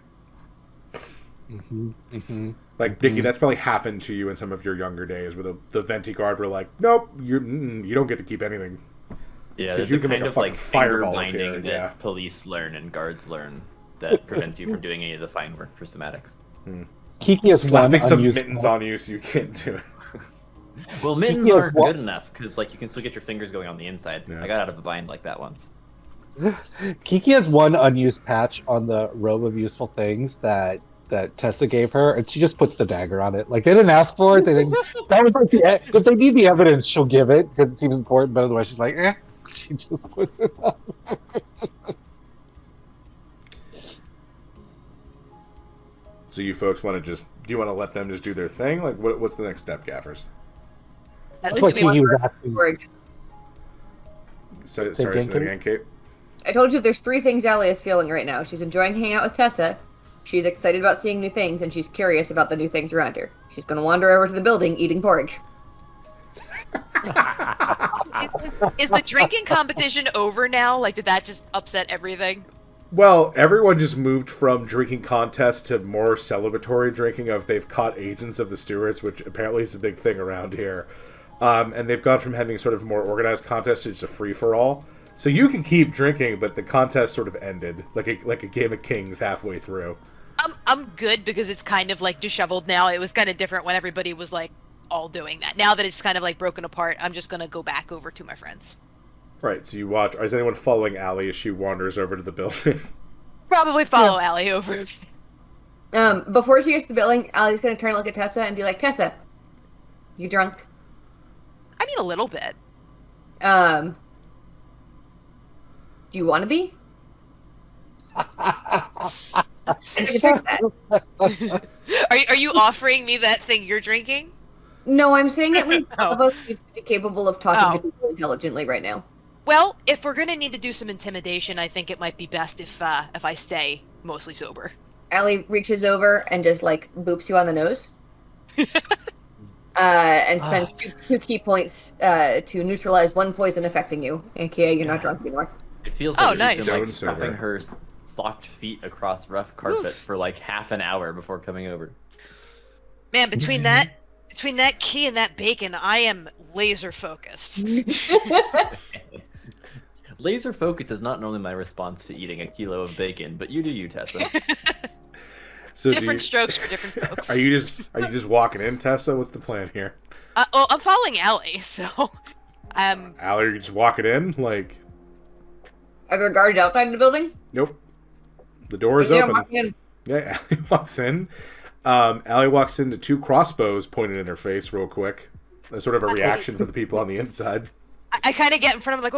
Like, Nikki, that's probably happened to you in some of your younger days, where the Venti guard were like, nope, you don't get to keep anything. Yeah, 'Cause there's you a can make kind a of like fucking finger fireball binding appear, that yeah. police learn and guards learn that prevents you from doing any of the fine work for somatics. Kiki has Slapping one some unused mittens on you so you can't do it. Well, mittens has aren't one- good enough because like you can still get your fingers going on the inside. Yeah. I got out of a bind like that once. Kiki has one unused patch on the robe of useful things that Tessa gave her, and she just puts the dagger on it. Like they didn't ask for it. They didn't. That was like if they need the evidence, she'll give it because it seems important. But otherwise, she's like, eh. She just puts it on. So you folks want to do you want to let them just do their thing? Like, what's the next step, Gaffers? That's what Kiki was asking. So, Say sorry, again, say that again, Kate. I told you there's 3 things Allie is feeling right now. She's enjoying hanging out with Tessa. She's excited about seeing new things, and she's curious about the new things around her. She's going to wander over to the building eating porridge. Is the drinking competition over now? Like, did that just upset everything? Well, everyone just moved from drinking contests to more celebratory drinking of they've caught agents of the stewards, which apparently is a big thing around here. And they've gone from having sort of more organized contests to just a free-for-all. So you can keep drinking, but the contest sort of ended, like a game of kings halfway through. I'm good because it's kind of like disheveled now. It was kind of different when everybody was like all doing that. Now that it's kind of like broken apart, I'm just gonna go back over to my friends. Right, so you watch. Is anyone following Allie as she wanders over to the building? Probably follow Allie over. Before she gets to the building, Allie's going to turn and look at Tessa and be like, Tessa, you drunk? I mean, a little bit. Do you want to be? You can drink that. Are you offering me that thing you're drinking? No, I'm saying at least Oh. one of us needs to be capable of talking Oh. to people intelligently right now. Well, if we're gonna need to do some intimidation, I think it might be best if I stay mostly sober. Allie reaches over and just like boops you on the nose. And spends two key points to neutralize 1 poison affecting you, aka you're not drunk anymore. It feels Oh, like nice. she's been, like Stone sober. stuffing her socked feet across rough carpet for like half an hour before coming over. Man, between that key and that bacon, I am laser focused. Laser focus is not normally my response to eating a kilo of bacon, but you do you, Tessa. So Different strokes for different folks. Are you just walking in, Tessa? What's the plan here? Well, I'm following Allie, so Allie, are you just walking in? Like, Are there guards outside the building? nope. The door is Yeah, open. walking in. Yeah, Allie walks in. Allie walks into 2 crossbows pointed in her face real quick. That's sort of a reaction for the people on the inside. I kind of get in front of him like,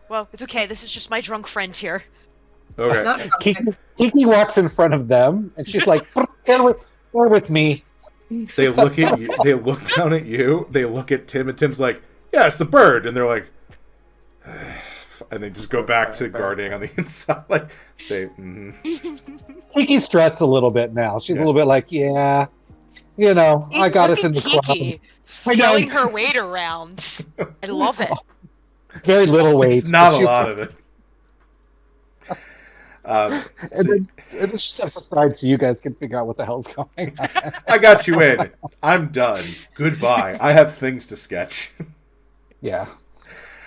whoa, it's okay. This is just my drunk friend here. Okay. Not Kiki walks in front of them, and she's like, "They're with me." They look at you. They look down at you. They look at Tim, and Tim's like, "Yeah, it's the bird." And they're like, and they just go back to guarding on the inside. Like they. Kiki struts a little bit now. She's a little bit like, "Yeah, you know, I got us in the Kiki, club." throwing her weight around. I love it. Very little weight. It's not a lot of it. And then she steps aside so you guys can figure out what the hell's going on. I got you in. I'm done. Goodbye. I have things to sketch. Yeah.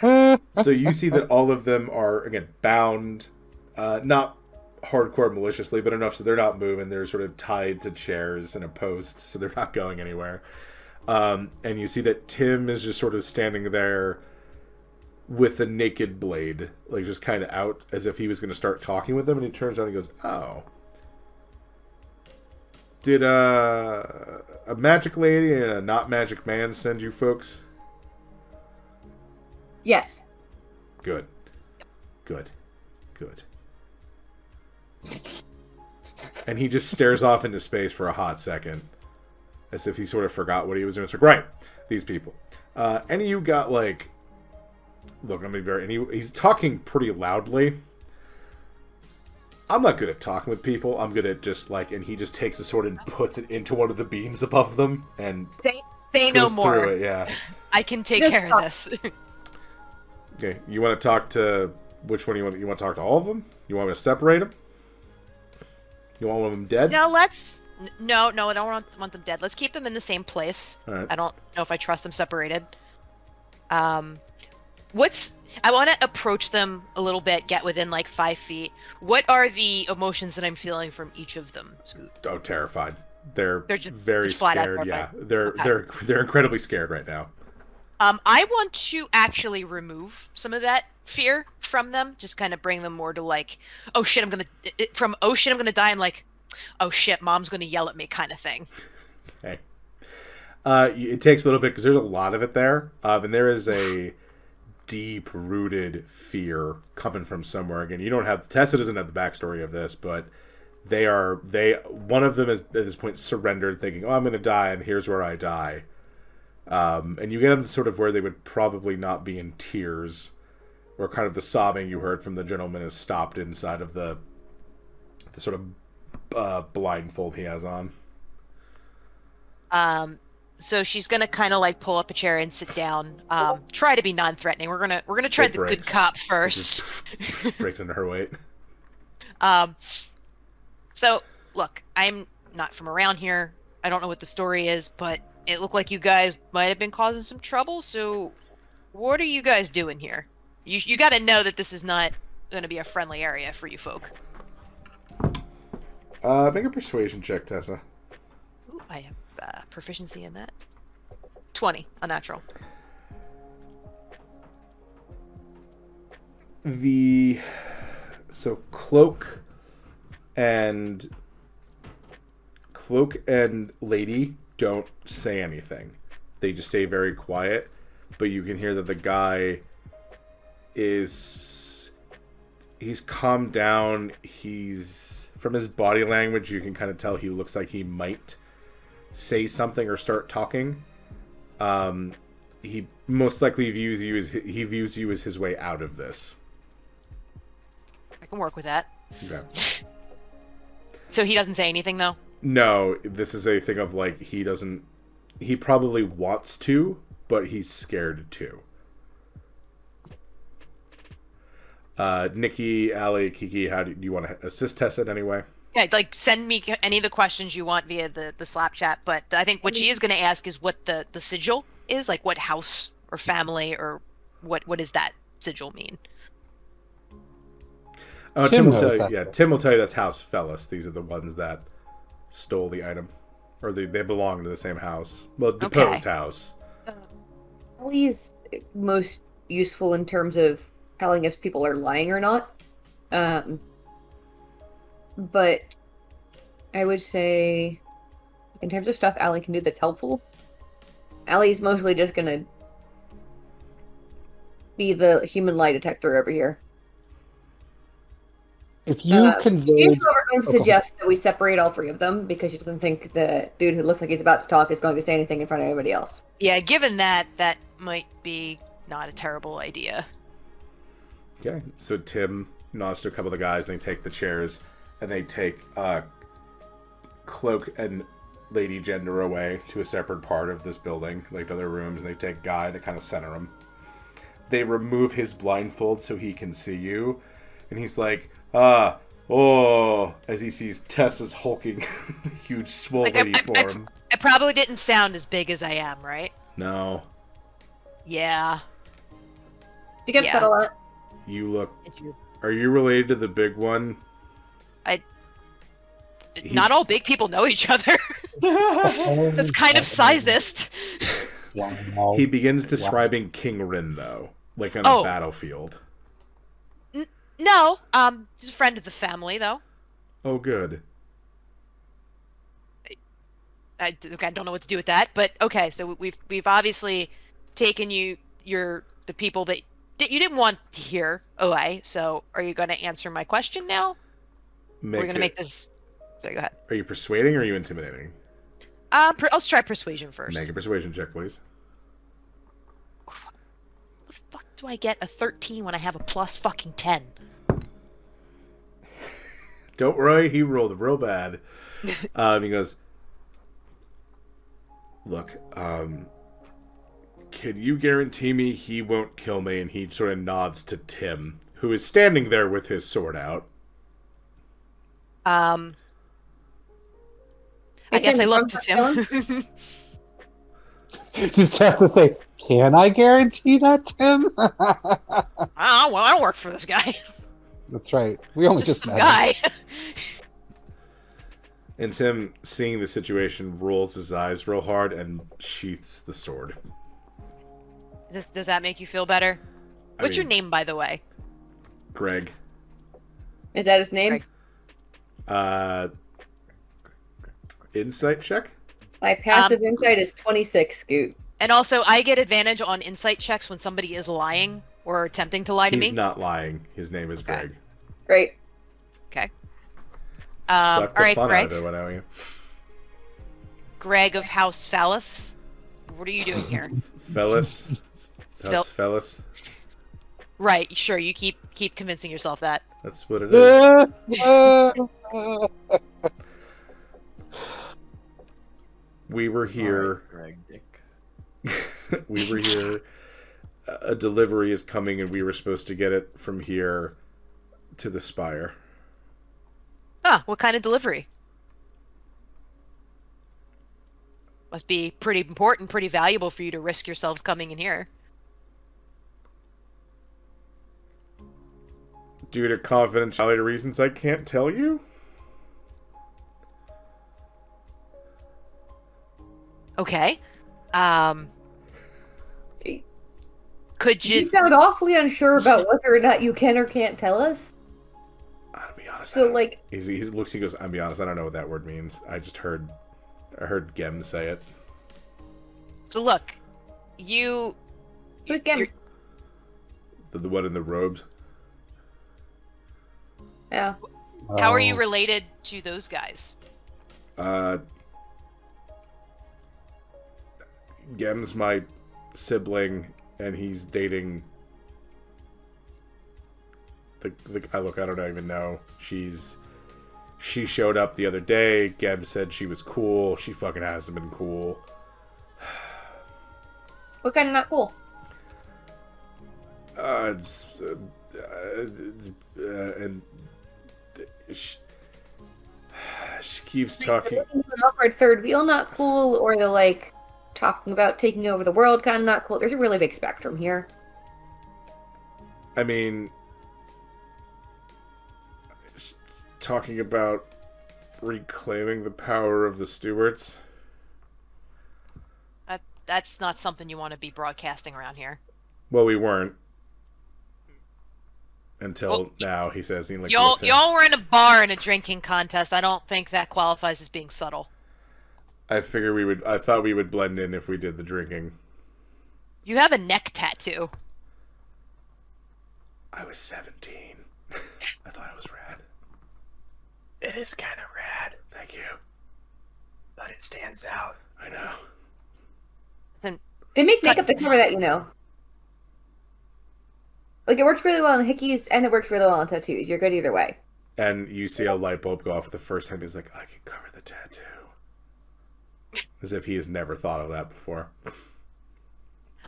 So you see that all of them are, again, bound, not hardcore maliciously, but enough so they're not moving. They're sort of tied to chairs and a post, so they're not going anywhere. And you see that Tim is just sort of standing there with a naked blade, like just kind of out, as if he was going to start talking with them, and he turns around and goes, "Oh. Did a magic lady and a not magic man send you folks?" Yes. Good. Good. Good. And he just stares off into space for a hot second, as if he sort of forgot what he was doing. It's like, right, these people. Any of you got, like... Look, I'm gonna be he's talking pretty loudly. I'm not good at talking with people. I'm good at just, like... And he just takes a sword and puts it into one of the beams above them, and Say no goes more. through it, yeah. I can take Just care of this. Okay, you want to talk to... Which one you want? You want to talk to all of them? You want me to separate them? You want one of them dead? No, let's... No, I don't want them dead. Let's keep them in the same place. All right. I don't know if I trust them separated. I want to approach them a little bit, get within like 5 feet. What are the emotions that I'm feeling from each of them? Oh, terrified. They're just very flat out scared. Yeah, terrified. they're incredibly scared right now. I want to actually remove some of that fear from them. Just kind of bring them more to like, oh shit, I'm gonna die. I'm like, oh shit, mom's gonna yell at me, kind of thing. Okay. It takes a little bit because there's a lot of it there, and there is a deep-rooted fear coming from somewhere. Again, Tessa doesn't have the backstory of this, but one of them is at this point surrendered, thinking, "Oh, I'm going to die, and here's where I die." And you get them to sort of where they would probably not be in tears, or kind of the sobbing you heard from the gentleman is stopped inside of the sort of blindfold he has on. So she's gonna kind of like pull up a chair and sit down. Try to be non-threatening. We're gonna try the good cop first. Breaks under her weight. So look, I'm not from around here. I don't know what the story is, but it looked like you guys might have been causing some trouble. So what are you guys doing here? You got to know that this is not going to be a friendly area for you folk. Make a persuasion check, Tessa. Ooh, I have proficiency in that. 20, unnatural. So Cloak and Lady don't say anything. They just stay very quiet, but you can hear that the guy he's calmed down. From his body language, you can kind of tell he looks like he might say something or start talking. He most likely views you as his way out of this. I can work with that. Okay. So he doesn't say anything though? No, this is a thing of like he probably wants to, but he's scared too. Nikki, Allie, Kiki, do you want to assist Tessa in any way? Yeah, like send me any of the questions you want via the Slap chat. But I think what she is going to ask is what the sigil is, like what house or family or what does that sigil mean? Oh, Tim will tell you. Yeah, Tim will tell you that's House Fellas. These are the ones that stole the item, or they belong to the same house. Well, deposed house. Allie's most useful in terms of telling if people are lying or not. But I would say, in terms of stuff Allie can do that's helpful, Allie's mostly just gonna be the human lie detector over here. If you conveyed... She's going to suggest that we separate all three of them because she doesn't think the dude who looks like he's about to talk is going to say anything in front of anybody else. Yeah, given that might be not a terrible idea. Okay, so Tim nods to a couple of the guys, and they take the chairs, and they take Cloak and Lady Gender away to a separate part of this building, like to other rooms, and they take Guy, they kind of center him. They remove his blindfold so he can see you, and he's like, as he sees Tessa's hulking, huge swole lady form. I probably didn't sound as big as I am, right? No. Yeah. Do you get that a lot? You look... Are you related to the big one? Not all big people know each other. That's kind of sizist. Wow. He begins describing King Rin, though, like on a battlefield. No, he's a friend of the family, though. Oh, good. I don't know what to do with that, but okay. So we've obviously taken the people that you didn't want to hear away. So are you going to answer my question now? We're going to make this. Sorry, go ahead. Are you persuading or are you intimidating? Let's try persuasion first. Make a persuasion check, please. The fuck do I get a 13 when I have a plus fucking 10? Don't worry, he rolled real bad. He goes, look, can you guarantee me he won't kill me? And he sort of nods to Tim, who is standing there with his sword out. I guess I looked at Tim. Just have to say, can I guarantee that, Tim? I don't work for this guy. That's right. We only just some met guy. And Tim, seeing the situation, rolls his eyes real hard and sheaths the sword. Does that make you feel better? What's your name, by the way? Greg. Is that his name? Greg. Insight check? My passive insight is 26, Scoot. And also, I get advantage on insight checks when somebody is lying or attempting to lie to me. He's not lying. His name is Greg. Great. Okay. Suck the all right, fun Greg. out of it, why don't you? Greg of House Phallus. What are you doing here? Fellas? House Fellas? Right, sure, you keep convincing yourself that. That's what it is. We were here. Greg Dick. We were here. A delivery is coming, and we were supposed to get it from here to the spire. Ah, what kind of delivery? Must be pretty important, pretty valuable for you to risk yourselves coming in here. Due to confidentiality reasons, I can't tell you. Okay. Could you... You sound awfully unsure about whether or not you can or can't tell us. I'll be honest. So, like... He looks, he goes, I'll be honest, I don't know what that word means. I heard Gem say it. So look, you... Who's Gem? The one in the robes. Yeah. How are you related to those guys? Gem's my sibling, and he's dating the I don't even know. She showed up the other day. Gem said she was cool. She fucking hasn't been cool. What kind of not cool? It's and she keeps talking. An awkward third wheel, not cool, or the like talking about taking over the world, kind of not cool. There's a really big spectrum here. I mean, talking about reclaiming the power of the stewards. That's not something you want to be broadcasting around here. Well, we weren't until now. He says, y'all were in a bar in a drinking contest. I don't think that qualifies as being subtle. I figure we would. I thought we would blend in if we did the drinking. You have a neck tattoo. I was 17. I thought it was rad. It is kind of rad, Thank you. but it stands out. I know. They make makeup to cover that, you know. Like, it works really well on hickeys, and it works really well on tattoos. You're good either way. And you see a light bulb go off the first time. He's like, I can cover the tattoo. As if he has never thought of that before.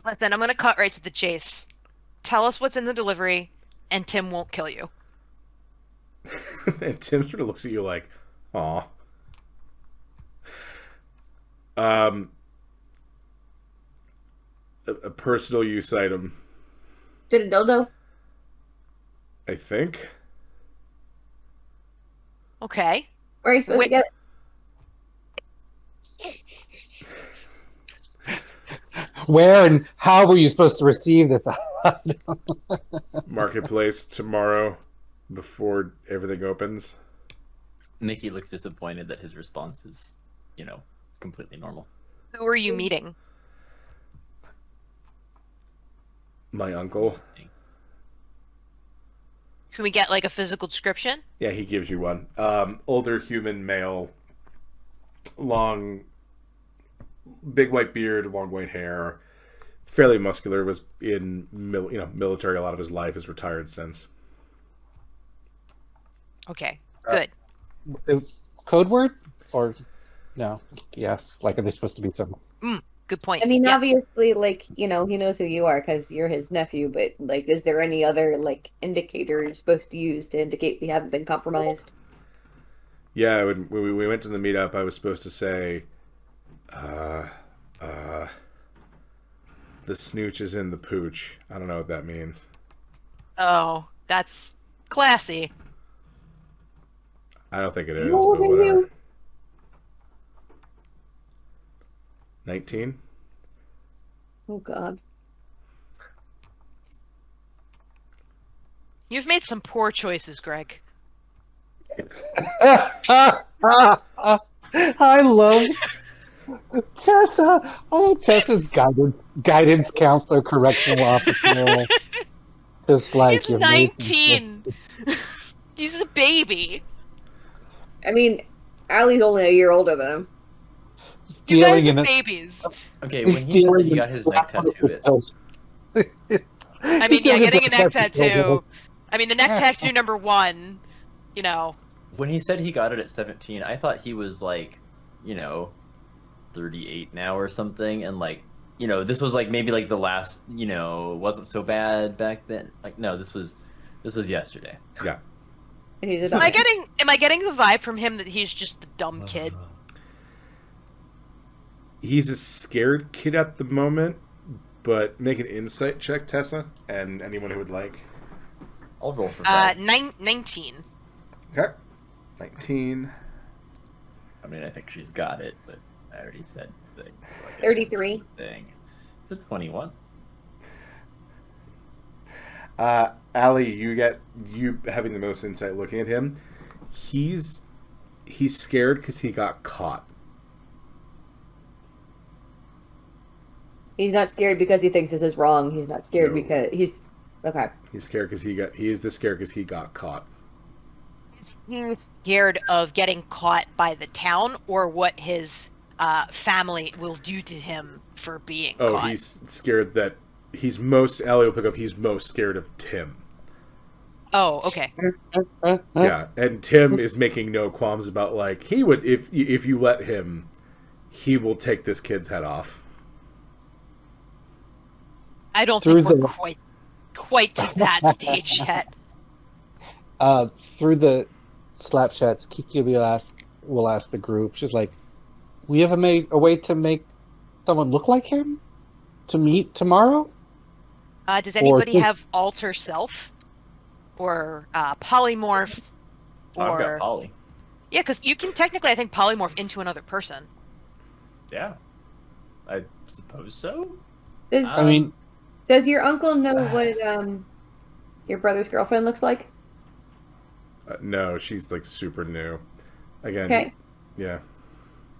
Listen, I'm going to cut right to the chase. Tell us what's in the delivery, and Tim won't kill you. And Tim sort of looks at you like, aw. A personal use item, Did a dildo? I think. Okay. Where are you supposed to get it? Where and how were you supposed to receive this? Marketplace tomorrow before everything opens. Mickey looks disappointed that his response is, completely normal. Who are you meeting? My uncle. Can we get, like, a physical description? Yeah, he gives you one. Older human male, long, big white beard, long white hair, fairly muscular. Was in military a lot of his life. Is retired since. Okay, good. Code word or no? Yes. Like, are they supposed to be some? Good point. I mean, Yeah. obviously, like, he knows who you are because you're his nephew, but, like, is there any other, like, indicator you're supposed to use to indicate we haven't been compromised? Yeah, when we went to the meetup, I was supposed to say, the snooch is in the pooch. I don't know what that means. Oh, that's classy. I don't think it is, How old but are whatever. you? 19? Oh, God. You've made some poor choices, Greg. I love Tessa. Oh, Tessa's guidance counselor, correctional officer. Just like He's 19. He's a baby. I mean, Allie's only a year older than him. You guys dealing in are a babies. Okay, when he said he got his neck tattoo, I mean, yeah, getting a neck tattoo. I mean, the neck tattoo number 1, when he said he got it at 17, I thought he was like, 38 now or something, and like, this was like maybe like the last, wasn't so bad back then. Like, no, this was yesterday. Yeah. He's a Am dummy. I getting the vibe from him that he's just a dumb kid? He's a scared kid at the moment, but make an insight check, Tessa, and anyone who would like. I'll roll for that. 19. Okay. 19. I mean, I think she's got it, but I already said things. So I guess 33. Thing. It's a 21. Allie, you having the most insight looking at him. He's scared because he got caught. He's not scared because he thinks this is wrong. He's not scared No. because he's... Okay. He's scared because he is this scared because he got caught. He's scared of getting caught by the town or what his family will do to him for being caught. He's scared that he's Allie will pick up, he's most scared of Tim. Oh, okay. Yeah, and Tim is making no qualms about, like, he would, if you let him, he will take this kid's head off. I don't Through think we're the- quite quite to that stage yet. Through the slap chats, Kiki will ask the group. She's like, "We have a way to make someone look like him to meet tomorrow?" Does anybody just- have alter self or polymorph? I've Or got Polly. yeah, because you can technically, I think, polymorph into another person. Yeah, I suppose so. Does, I mean, does your uncle know what your brother's girlfriend looks like? No, she's like super new. Again, Okay. yeah.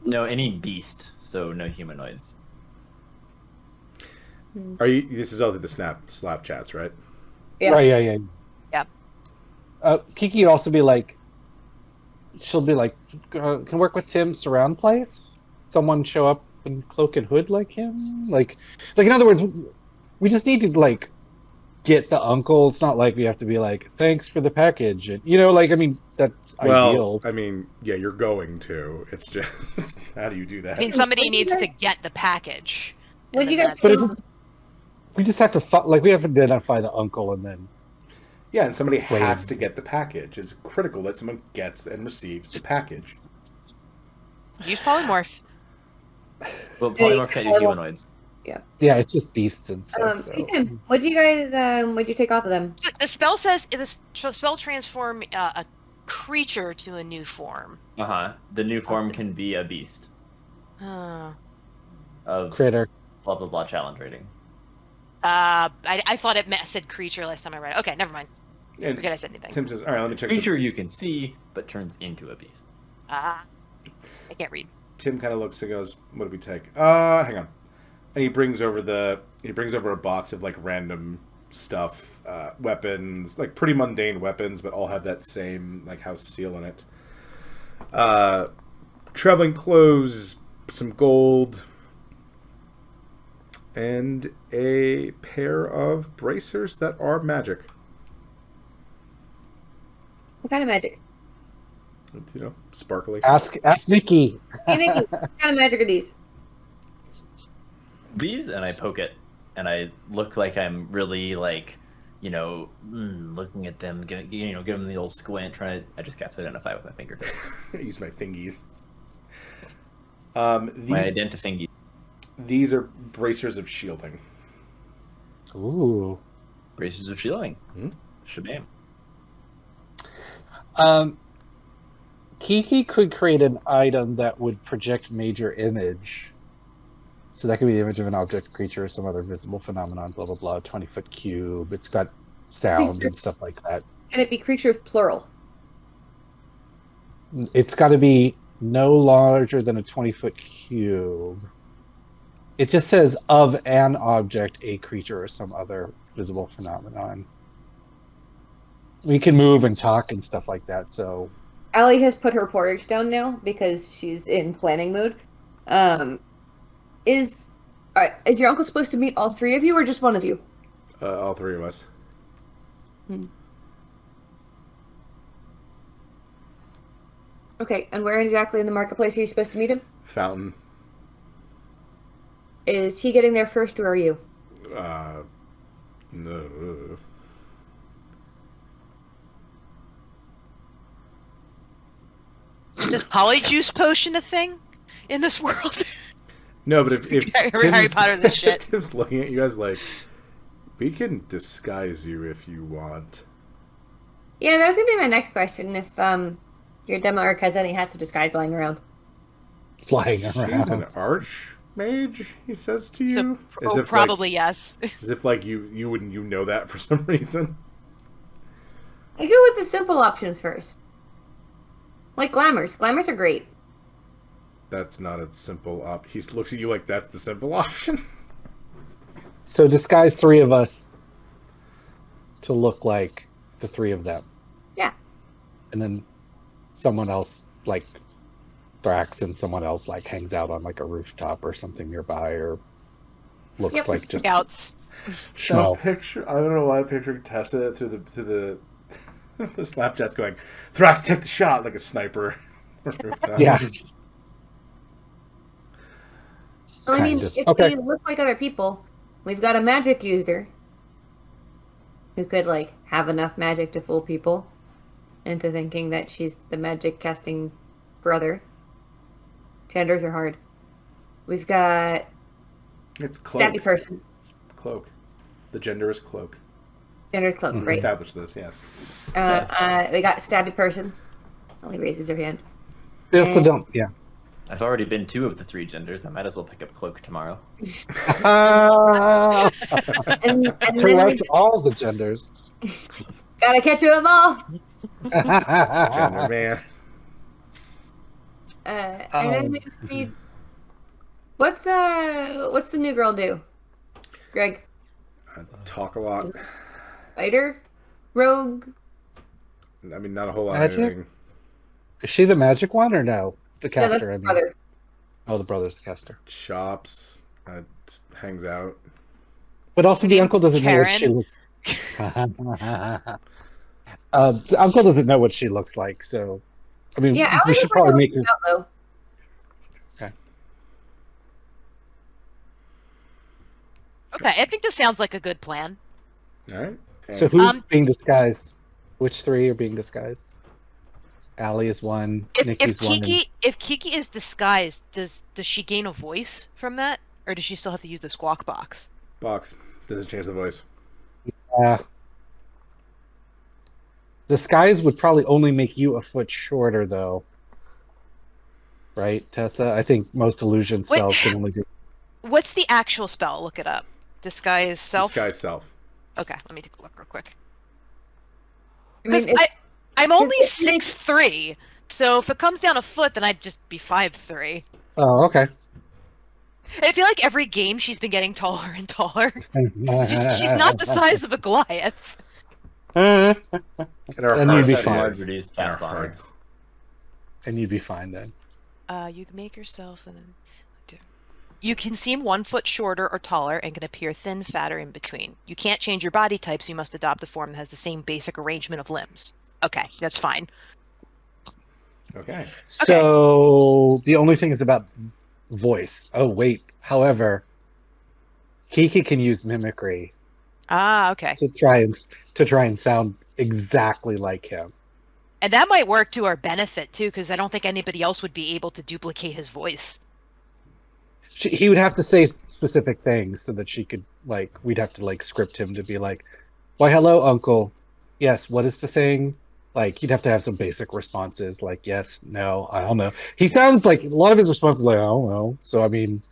No, any beast, so no humanoids. Are you? This is all through the slap chats, right? Yeah. right, yeah. Yep. Kiki would also be like, she'll be like, "Can work with Tim Surround Place? Someone show up in cloak and hood like him? Like in other words, we just need to like get the uncle. It's not like we have to be like, thanks for the package, and I mean, that's ideal. I mean, yeah, you're going to. It's just how do you do that? I mean, somebody needs to get the package. What did you guys But do? We just have to we have to identify the uncle, and then Yeah, and somebody Wait. has to get the package. It's critical that someone gets and receives the package. Use polymorph. Well, polymorph can't do humanoids. yeah, it's just beasts and stuff. So. Ethan, what do you guys what'd you take off of them? The spell says the spell transform a creature to a new form. The new form can be a beast Uh, of Critter. blah blah blah challenge rating. I thought it said creature last time I read it. Okay, never mind. And Forget I said anything. Tim says, "All right, let me check." Creature you can see, but turns into a beast. I can't read. Tim kind of looks and goes, "What did we take? Hang on." And he brings over a box of like random stuff, weapons, like pretty mundane weapons, but all have that same like house seal in it. Traveling clothes, some gold, and a pair of bracers that are magic. What kind of magic? Sparkly. Ask Nikki. Hey Nikki, what kind of magic are these? These, and I poke it, and I look like I'm really like, looking at them, give them the old squint, I just cast identify with my fingertips. Use my fingies. My identifingy. These are bracers of shielding. Ooh. Bracers of shielding. Hmm? Shabam. Kiki could create an item that would project major image. So that could be the image of an object, creature, or some other visible phenomenon, blah, blah, blah, 20-foot cube. It's got sound and stuff like that. Can it be creatures plural? It's got to be no larger than a 20-foot cube. It just says of an object, a creature, or some other visible phenomenon. We can move and talk and stuff like that, so... Allie has put her porridge down now because she's in planning mode. Is your uncle supposed to meet all three of you or just one of you? All three of us. Okay, and where exactly in the marketplace are you supposed to meet him? Fountain. Is he getting there first or are you? No. Is polyjuice potion a thing in this world? No, but if Harry Potter this shit. Tim's looking at you guys like, we can disguise you if you want. Yeah, that was gonna be my next question. If your Demark has any hats of disguise lying around. Flying around. She's an archmage, he says to you. So, probably yes. As if like you wouldn't know that for some reason. I go with the simple options first. Like glamours. Glamours are great. That's not a simple he looks at you like that's the simple option. So disguise three of us to look like the three of them. Yeah. And then someone else, like Brax, and someone else like hangs out on like a rooftop or something nearby, or looks like just Scouts. No. Picture. I don't know why I'm picturing Tessa through the the Slapchat's going, Thrax, take the shot like a sniper. Yeah. Well, I mean, Kind of. if Okay. they look like other people, we've got a magic user. who could like have enough magic to fool people into thinking that she's the magic casting brother. Genders are hard. We've got It's cloak. stabby person. It's cloak. The gender is cloak. Gender's cloak, We great. established this, yes. They got stabby person. Only raises her hand. They also don't. Yeah. I've already been 2 of the 3 genders. I might as well pick up cloak tomorrow. And then we Correct just all the genders. gotta catch them all. Gender man. And then we just need. What's the new girl do? Greg, Talk a lot. fighter, rogue. I mean, not a whole lot Magic? of anything. Is she the magic one or no? The No, that's caster, I the mean. brother. Oh, the brother's the caster. Chops. Hangs out. But also, the Maybe uncle doesn't know what she Karen? looks. The uncle doesn't know what she looks like, so I mean, Yeah, we Allie should would probably probably make her. out though. Okay, I think this sounds like a good plan. All right. So And who's being disguised? Which 3 are being disguised? Allie is one. If Nikki's one. Kiki is disguised, does she gain a voice from that, or does she still have to use the squawk box? box doesn't change the voice. Disguise would probably only make you a foot shorter, though. Right, Tessa? I think most illusion spells can only do. What's the actual spell? Look it up. Disguise self. Disguise self. Okay, let me take a look real quick. I mean, Because I'm only if it makes- 6'3", so if it comes down a foot, then I'd just be 5'3". Oh, okay. I feel like every game she's been getting taller and taller. She's not the size of a Goliath. And our And you'd be hearts, fine. yes. Reduced And our cast honor. hearts. And you'd be fine then. You can make yourself and then you can seem 1 foot shorter or taller and can appear thin, fat, or in between. You can't change your body type, so you must adopt a form that has the same basic arrangement of limbs. Okay, that's fine. Okay. So the only thing is about voice. Oh wait. However, Kiki can use mimicry Ah, okay. to try and sound exactly like him. And that might work to our benefit too, because I don't think anybody else would be able to duplicate his voice. He would have to say specific things so that she could we'd have to script him to be like, "Why, hello, uncle. Yes, what is the thing?" You'd have to have some basic responses like yes, no, I don't know. He sounds like a lot of his responses like I don't know. So I mean,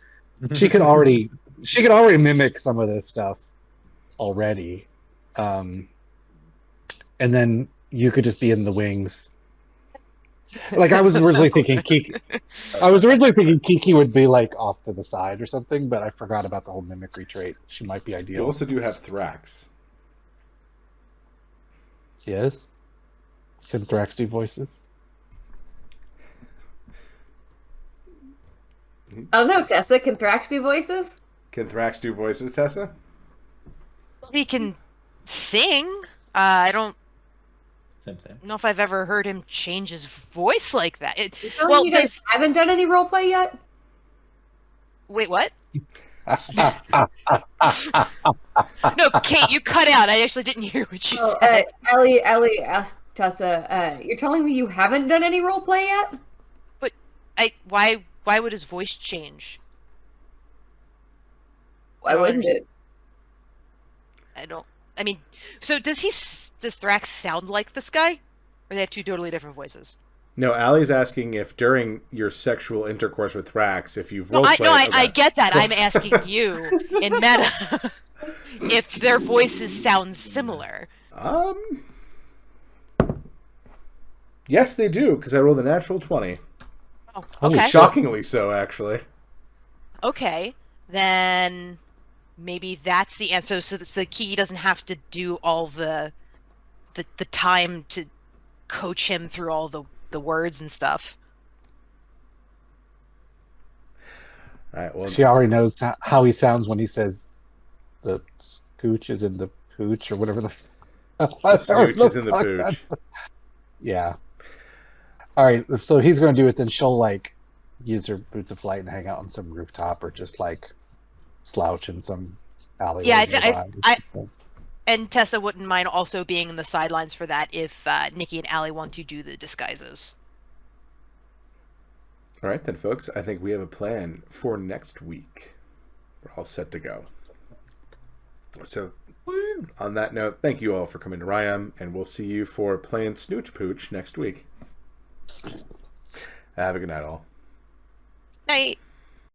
she could already mimic some of this stuff already, and then you could just be in the wings. I was originally thinking Kiki would be off to the side or something, but I forgot about the whole mimicry trait. She might be You ideal. also do have Thrax. Yes. Can Thrax do voices? I don't know, Tessa. Can Thrax do voices? Can Thrax do voices, Tessa? He can sing. I don't Same. know if I've ever heard him change his voice like that. You're telling Well, me you guys haven't done any roleplay yet? Wait, what? No, Kate, you cut out. I actually didn't hear what you said. Ellie asked Tessa, you're telling me you haven't done any roleplay yet? Why would his voice change? Why wouldn't it? I mean, so does Thrax sound like this guy? Or they have 2 totally different voices? No, Allie's asking if during your sexual intercourse with Thrax, if you've No, roleplayed... I get that. I'm asking you in meta if their voices sound similar. Yes, they do, because I rolled a natural 20. Oh, Holy okay. shit. Shockingly so, actually. Okay, then maybe that's the answer. So the key doesn't have to do all the time to coach him through all the words and stuff. All right, well, She already knows how he sounds when he says the scooch is in the pooch or whatever the scooch is in the pooch. Yeah. All right, so he's going to do it. Then she'll use her boots of flight and hang out on some rooftop or just slouch in some alleyway. Yeah, nearby. I And Tessa wouldn't mind also being in the sidelines for that if Nikki and Allie want to do the disguises. All right, then, folks. I think we have a plan for next week. We're all set to go. So, on that note, thank you all for coming to Ryam, and we'll see you for playing Snooch Pooch next week. Have a good night, all. Night.